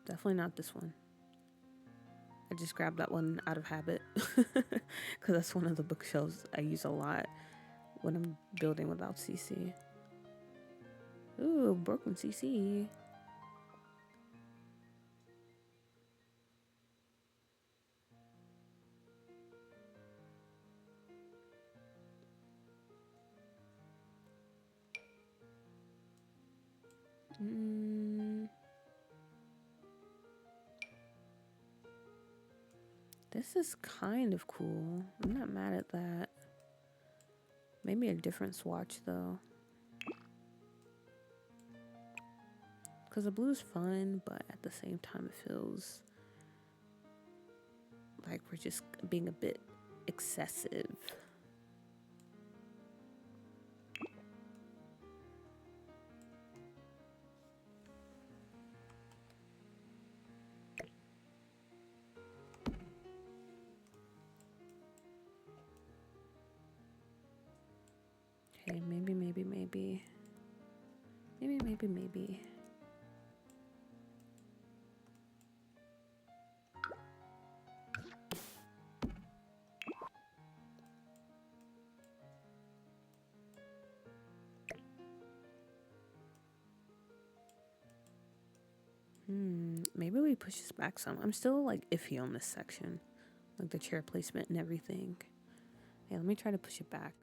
Speaker 1: Definitely not this one. I just grabbed that one out of habit. Because that's one of the bookshelves I use a lot when I'm building without CC. Ooh, broken CC. This is kind of cool. I'm not mad at that. Maybe a different swatch though. Because the blue's fun, but at the same time it feels like we're just being a bit excessive. Maybe. Maybe we push this back some. I'm still like iffy on this section, like the chair placement and everything. Yeah, let me try to push it back.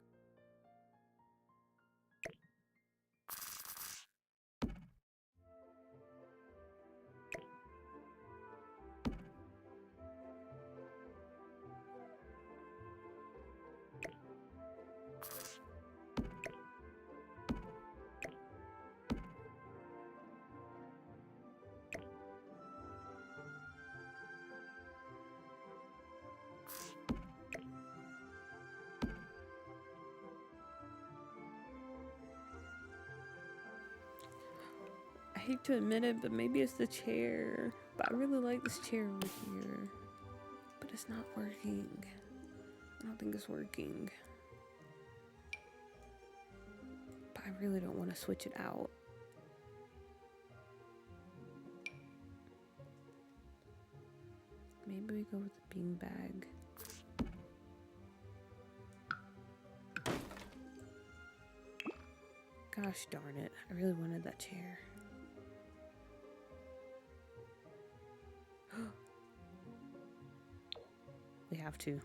Speaker 1: I hate to admit it, but maybe it's the chair. But I really like this chair over here. But it's not working. I don't think it's working. But I really don't want to switch it out. Maybe we go with the beanbag. Gosh darn it. I really wanted that chair. We have to.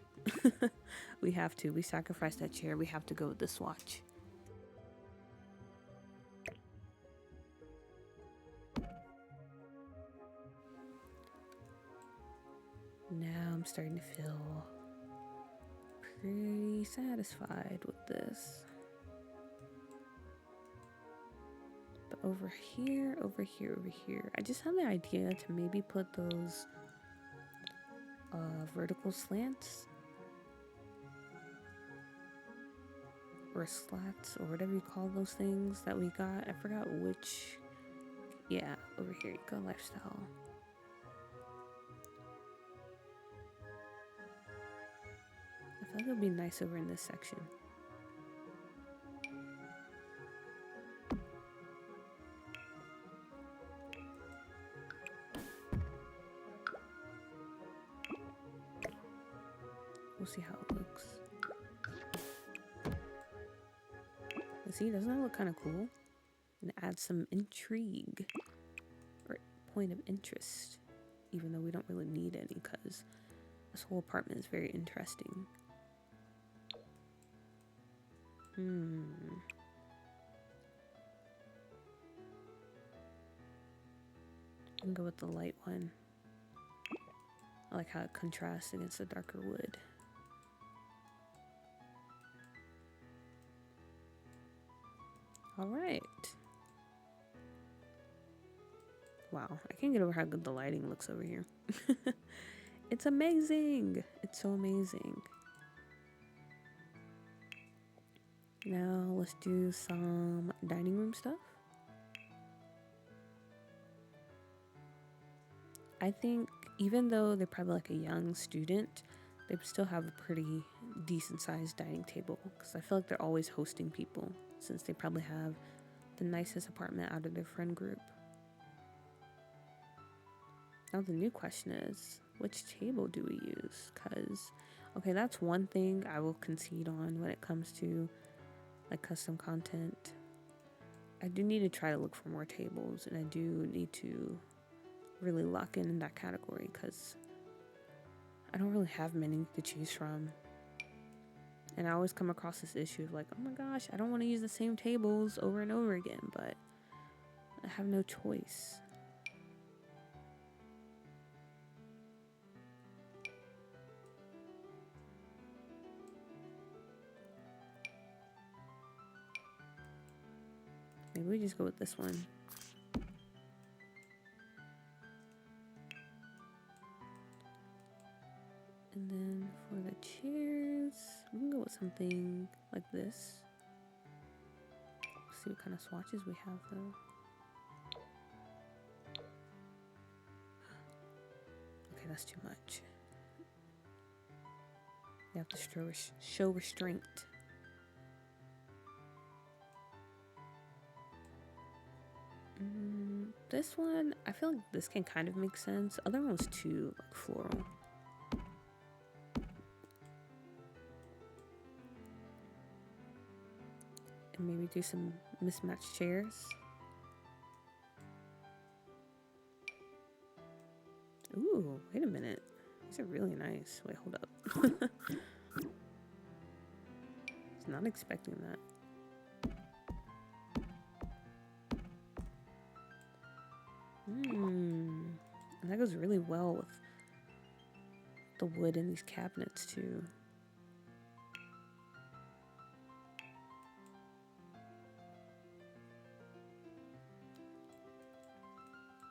Speaker 1: We have to. We sacrificed that chair. We have to go with the swatch. Now I'm starting to feel pretty satisfied with this. But over here, I just had the idea to maybe put those vertical slants or slats or whatever you call those things that we got. I forgot which. Yeah, over here you go, lifestyle. I feel like it would be nice over in this section. We'll see how it looks. But see, doesn't that look kind of cool? And add some intrigue or point of interest, even though we don't really need any because this whole apartment is very interesting. I can go with the light one. I like how it contrasts against the darker wood. All right. Wow, I can't get over how good the lighting looks over here. It's amazing. It's so amazing. Now let's do some dining room stuff. I think even though they're probably like a young student, they still have a pretty decent sized dining table because I feel like they're always hosting people since they probably have the nicest apartment out of their friend group. Now the new question is, which table do we use? Because, okay, that's one thing I will concede on when it comes to like custom content. I do need to try to look for more tables, and I do need to really lock in that category because I don't really have many to choose from. And I always come across this issue of like, oh my gosh, I don't want to use the same tables over and over again, but I have no choice. Maybe we just go with this one. And then for the chairs, we can go with something like this. See what kind of swatches we have though. Okay, that's too much. You have to show restraint. This one, I feel like this can kind of make sense. The other one was too like floral. And maybe do some mismatched chairs. Ooh, wait a minute. These are really nice. Wait, hold up. Was not expecting that. And that goes really well with the wood in these cabinets too.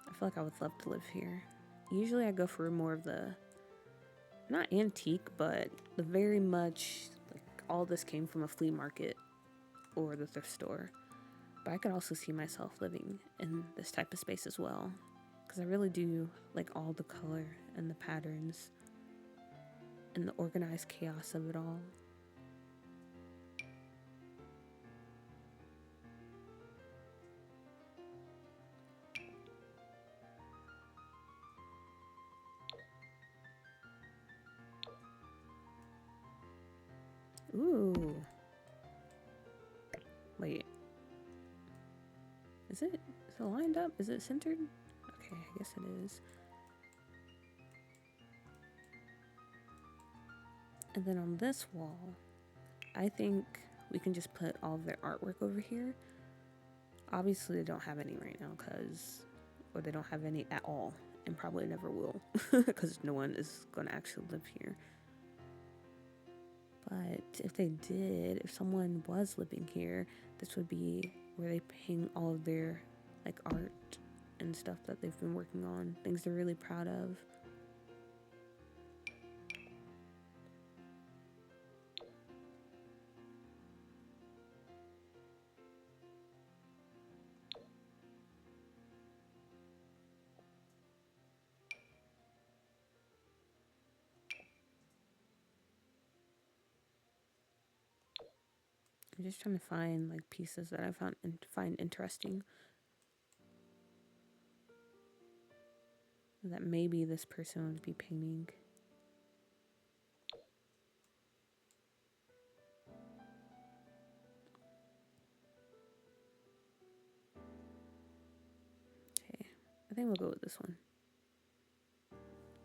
Speaker 1: I feel like I would love to live here. Usually I go for more of the, not antique, but the very much, like all this came from a flea market or the thrift store. But I could also see myself living in this type of space as well. Because I really do like all the color and the patterns and the organized chaos of it all. Ooh. Wait. Is it lined up? Is it centered? Okay, I guess it is. And then on this wall, I think we can just put all of their artwork over here. Obviously, they don't have any right now or they don't have any at all, and probably never will, because no one is going to actually live here. But if they did, if someone was living here, this would be where they hang all of their like art and stuff that they've been working on, things they're really proud of. I'm just trying to find like pieces that I find interesting. That maybe this person would be painting. Okay, I think we'll go with this one.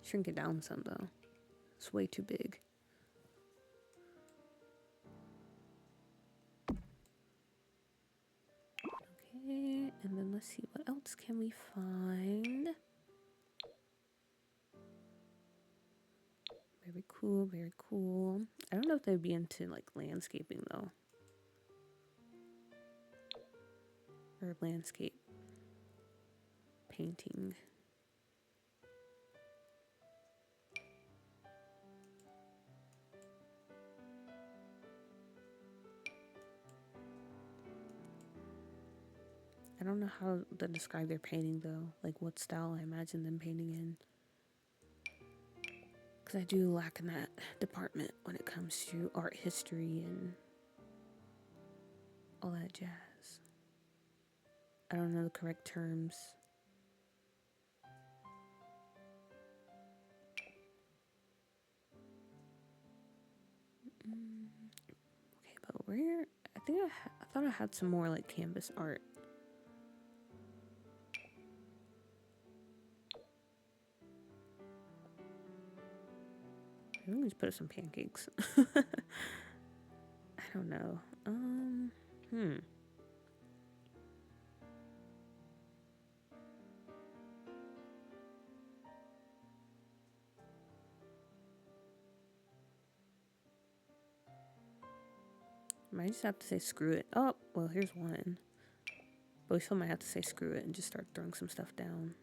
Speaker 1: Shrink it down some though. It's way too big. Okay, and then let's see, what else can we find? Very cool, very cool. I don't know if they'd be into like landscaping though. Or landscape painting. I don't know how to describe their painting though. Like what style I imagine them painting in. Because I do lack in that department when it comes to art history and all that jazz. I don't know the correct terms. Okay, but where? I think I thought I had some more like canvas art. Maybe we can just put up some pancakes. I don't know. Might just have to say screw it. Oh, well, here's one. But we still might have to say screw it and just start throwing some stuff down.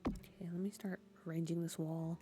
Speaker 1: Okay, let me start arranging this wall.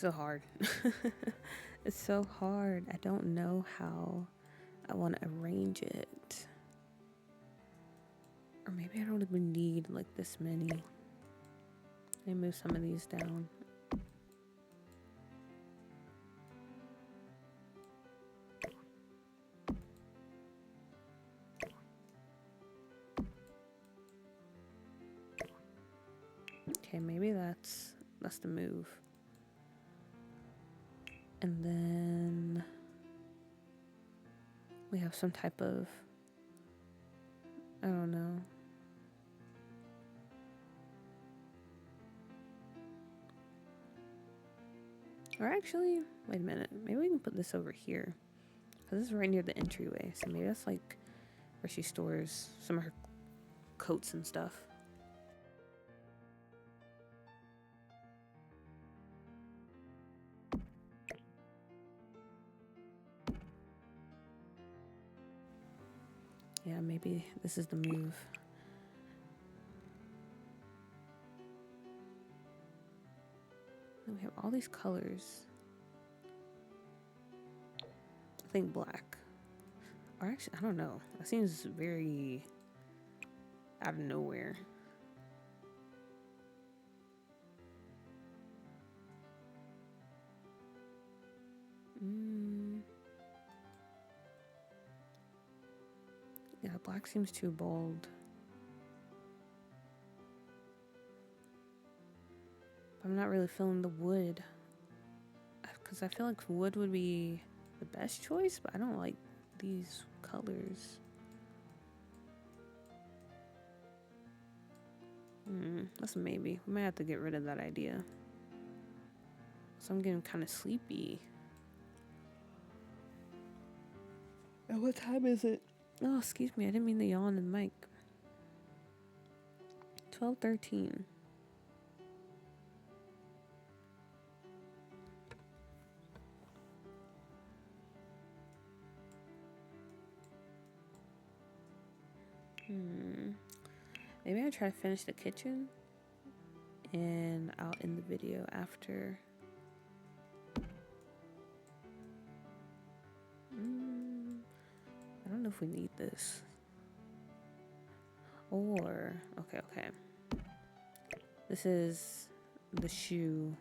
Speaker 1: so hard. It's so hard. I don't know how I want to arrange it. Or maybe I don't even need like this many. Let me move some of these down. Okay, maybe that's the move. And then we have some type of, I don't know. Or actually, wait a minute. Maybe we can put this over here. Because this is right near the entryway. So maybe that's like where she stores some of her coats and stuff. Yeah, maybe this is the move. We have all these colors. I think black. Or actually, I don't know. That seems very out of nowhere. Yeah, black seems too bold. I'm not really feeling the wood. Because I feel like wood would be the best choice, but I don't like these colors. That's a maybe. We might have to get rid of that idea. So I'm getting kind of sleepy. And what time is it? Oh, excuse me. I didn't mean to yawn in the mic. 12:13. Maybe I try to finish the kitchen and I'll end the video after. I don't know if we need this. Or, okay. This is the shoe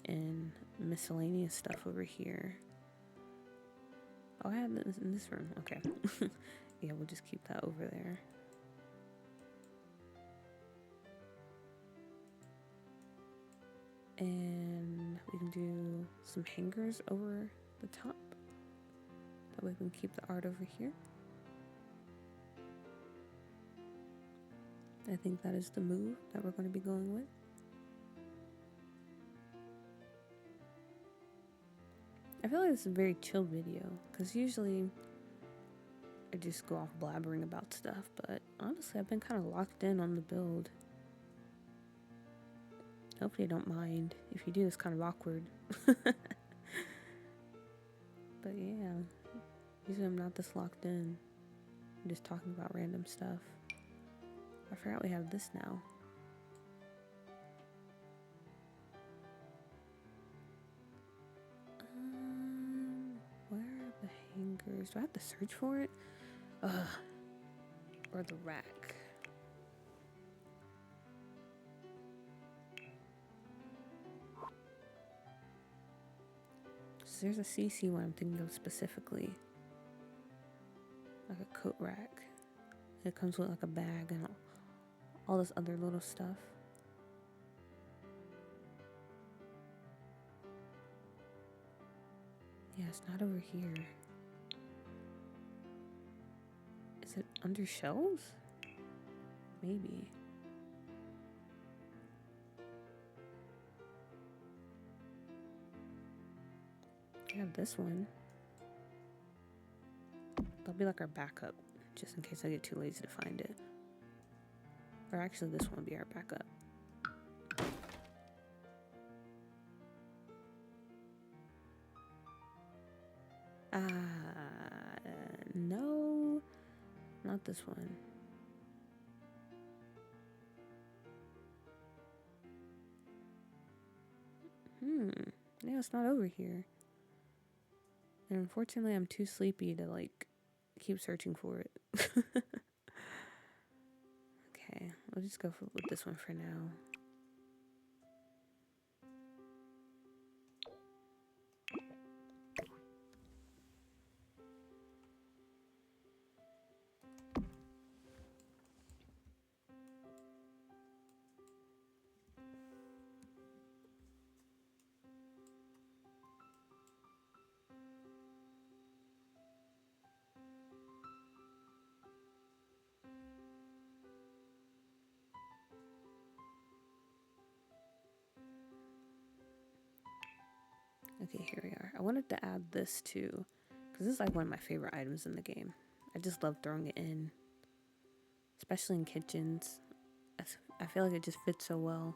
Speaker 1: and miscellaneous stuff over here. Oh, I have this in this room. Okay. Yeah, we'll just keep that over there. And we can do some hangers over the top. That way we can keep the art over here. I think that is the move that we're going to be going with. I feel like this is a very chill video, because usually I just go off blabbering about stuff, but honestly I've been kind of locked in on the build. Hopefully you don't mind. If you do, it's kind of awkward. But yeah, usually I'm not this locked in. I'm just talking about random stuff. I forgot we have this now. Where are the hangers? Do I have to search for it? Or the rack. So there's a CC one I'm thinking of specifically. Like a coat rack. It comes with like a bag and all this other little stuff. Yeah, it's not over here. Is it under shelves? Maybe. I have this one. That'll be like our backup, just in case I get too lazy to find it. Or actually, this one will be our backup. No, not this one. yeah, it's not over here. And unfortunately, I'm too sleepy to like keep searching for it. Okay, we'll just go with this one for now. Okay, here we are. I wanted to add this too, because this is like one of my favorite items in the game. I just love throwing it in, especially in kitchens. I feel like it just fits so well.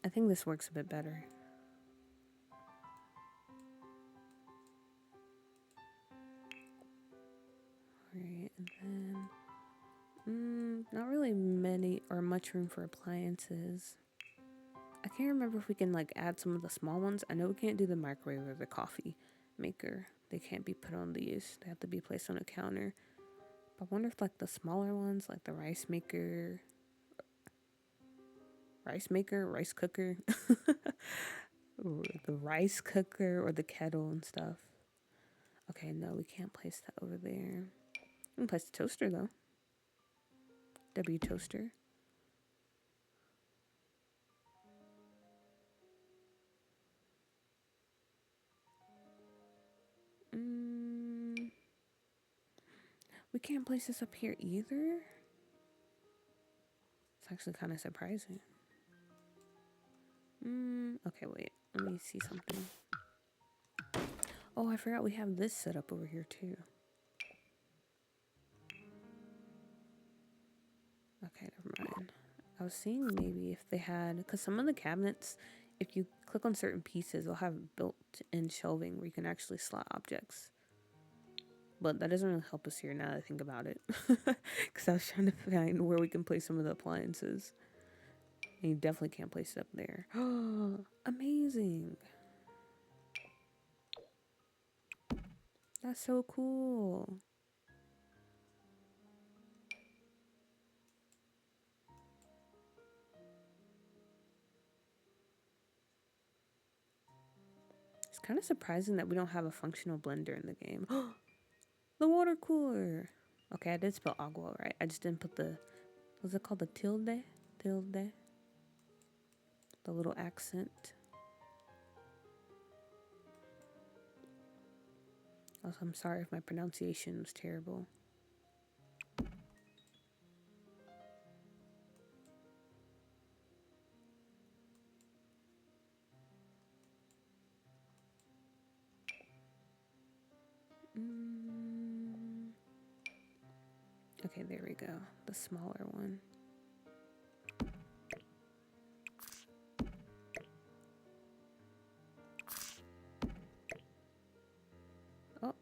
Speaker 1: I think this works a bit better. Alright, and then not really many or much room for appliances. I can't remember if we can like add some of the small ones. I know we can't do the microwave or the coffee maker. They can't be put on these. They have to be placed on a counter. But I wonder if like the smaller ones, like the rice maker, rice cooker, or the rice cooker or the kettle and stuff. Okay, no, we can't place that over there. We can place the toaster though. W toaster. We can't place this up here either. It's actually kind of surprising. Okay, wait. Let me see something. Oh, I forgot we have this set up over here too. Okay, never mind. I was seeing maybe if they had, because some of the cabinets, if you click on certain pieces, they'll have built-in shelving where you can actually slot objects. But that doesn't really help us here now that I think about it. Because I was trying to find where we can place some of the appliances. And you definitely can't place it up there. Oh, amazing. That's so cool. It's kind of surprising that we don't have a functional blender in the game. The water cooler. Okay, I did spell agua right. I just didn't put the, what's it called? The tilde? Tilde. The little accent. Also, I'm sorry if my pronunciation was terrible. Okay, there we go. The smaller one. Oh.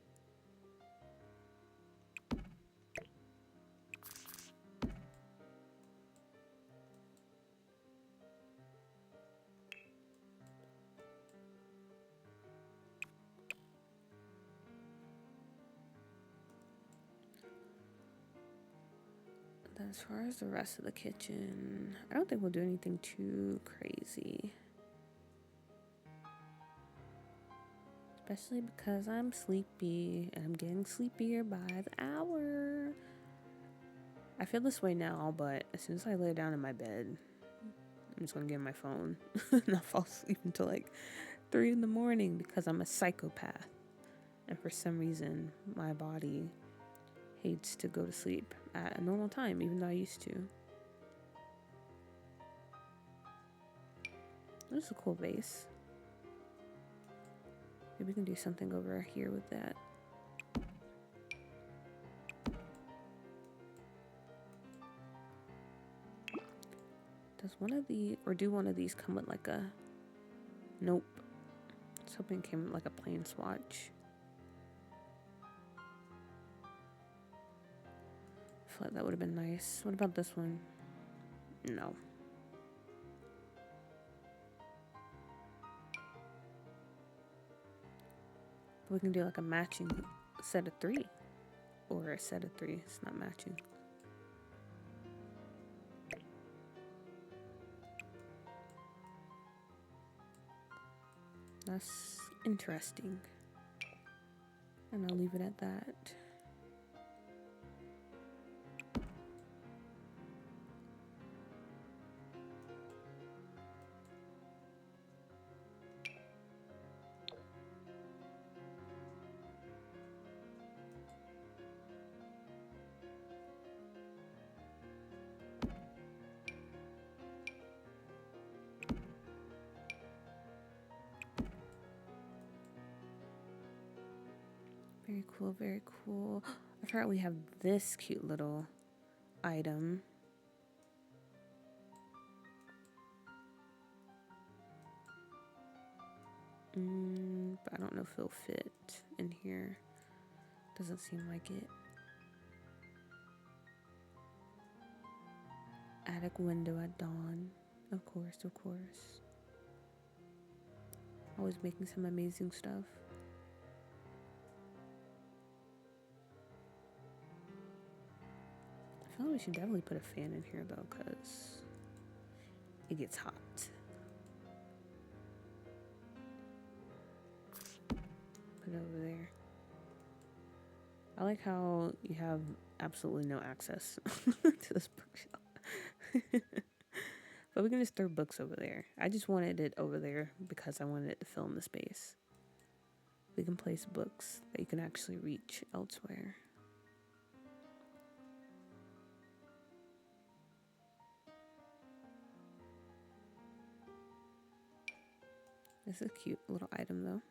Speaker 1: As far as the rest of the kitchen, I don't think we'll do anything too crazy. Especially because I'm sleepy and I'm getting sleepier by the hour. I feel this way now, but as soon as I lay down in my bed, I'm just gonna get my phone and I'll fall asleep until like 3 in the morning because I'm a psychopath. And for some reason, my body hates to go to sleep at a normal time, even though I used to. This is a cool vase. Maybe we can do something over here with that. Does one of the, or do one of these come with like a, nope. I was hoping it came with like a plain swatch. I feel like that would have been nice. What about this one? No. We can do like a matching set of 3. Or a set of 3. It's not matching. That's interesting. And I'll leave it at that. Very cool, very cool. I forgot we have this cute little item. But I don't know if it'll fit in here. Doesn't seem like it. Attic window at dawn. Of course, of course. Always making some amazing stuff. I feel like we should definitely put a fan in here though, because it gets hot. Put it over there. I like how you have absolutely no access to this bookshelf. But we can just throw books over there. I just wanted it over there because I wanted it to fill in the space. We can place books that you can actually reach elsewhere. This is a cute little item though.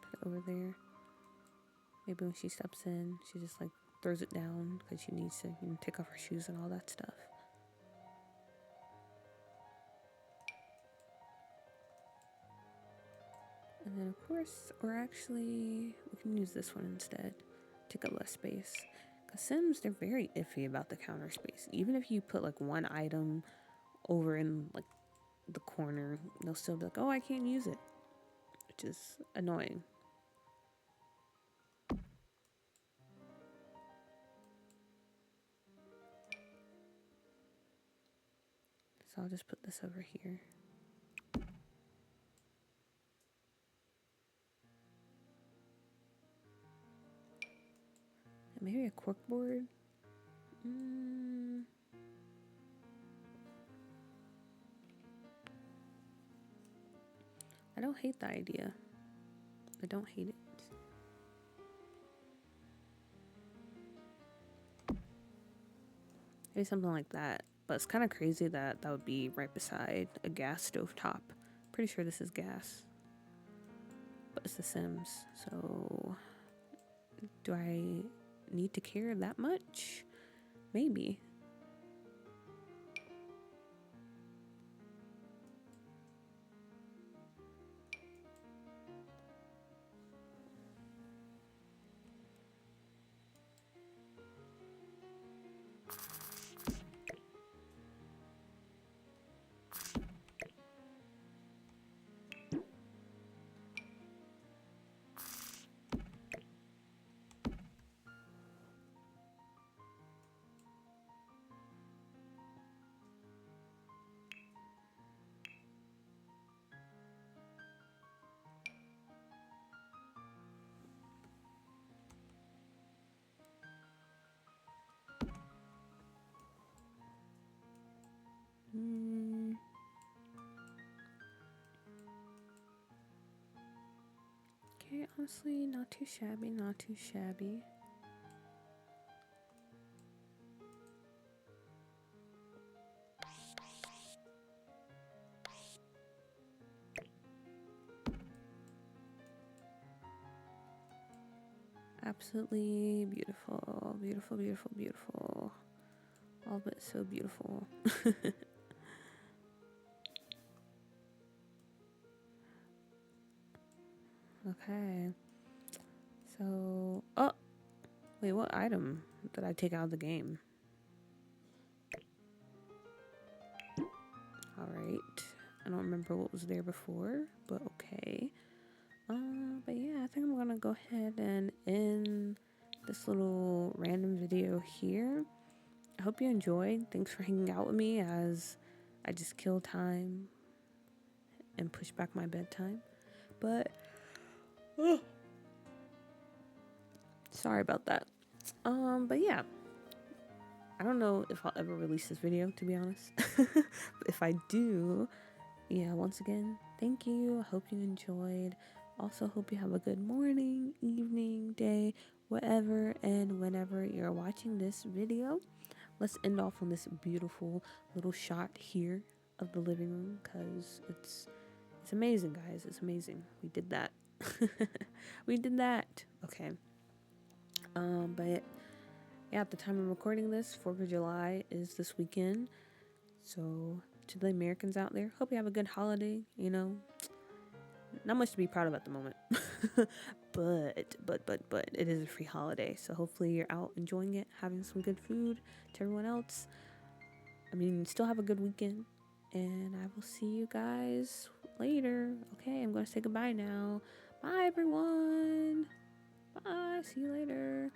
Speaker 1: Put it over there. Maybe when she steps in, she just like throws it down because she needs to, you know, take off her shoes and all that stuff. And then of course, or actually, we can use this one instead. Take up less space. Because Sims, they're very iffy about the counter space. Even if you put like one item over in like the corner, they'll still be like, oh, I can't use it. Which is annoying. So I'll just put this over here. Maybe a cork board. I don't hate the idea. I don't hate it. Maybe something like that. But it's kind of crazy that that would be right beside a gas stove top. Pretty sure this is gas. But it's The Sims. So do I need to care that much? Maybe. Okay, honestly, not too shabby, not too shabby. Absolutely beautiful, beautiful, beautiful, beautiful. All but so beautiful. Okay. So, oh, wait, what item did I take out of the game? All right. I don't remember what was there before, but okay. But yeah, I think I'm gonna go ahead and end this little random video here. I hope you enjoyed. Thanks for hanging out with me as I just kill time and push back my bedtime. But sorry about that. But yeah, I don't know if I'll ever release this video, to be honest. But if I do, yeah, once again, thank you. I hope you enjoyed. Also, hope you have a good morning, evening, day, whatever and whenever you're watching this video. Let's end off on this beautiful little shot here of the living room because it's amazing, guys. It's amazing. We did that. We did that. Okay. But yeah, at the time I'm recording this, 4th of July is this weekend. So to the Americans out there, hope you have a good holiday. You know, not much to be proud of at the moment, but it is a free holiday. So hopefully you're out enjoying it, having some good food. To everyone else, I mean, still have a good weekend, and I will see you guys later. Okay, I'm gonna say goodbye now. Bye, everyone. Bye. See you later.